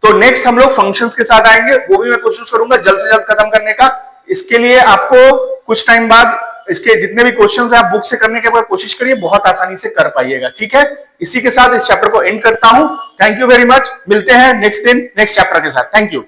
A: तो नेक्स्ट हम लोग फंक्शंस के साथ आएंगे, वो भी मैं कोशिश करूंगा जल्द से जल्द खत्म करने का। इसके लिए आपको कुछ टाइम बाद इसके जितने भी क्वेश्चंस हैं आप बुक से करने के बाद कोशिश करिए, बहुत आसानी से कर पाइएगा, ठीक है। इसी के साथ इस चैप्टर को एंड करता हूं। थैंक यू वेरी मच, मिलते हैं नेक्स्ट दिन नेक्स्ट चैप्टर के साथ। Thank you.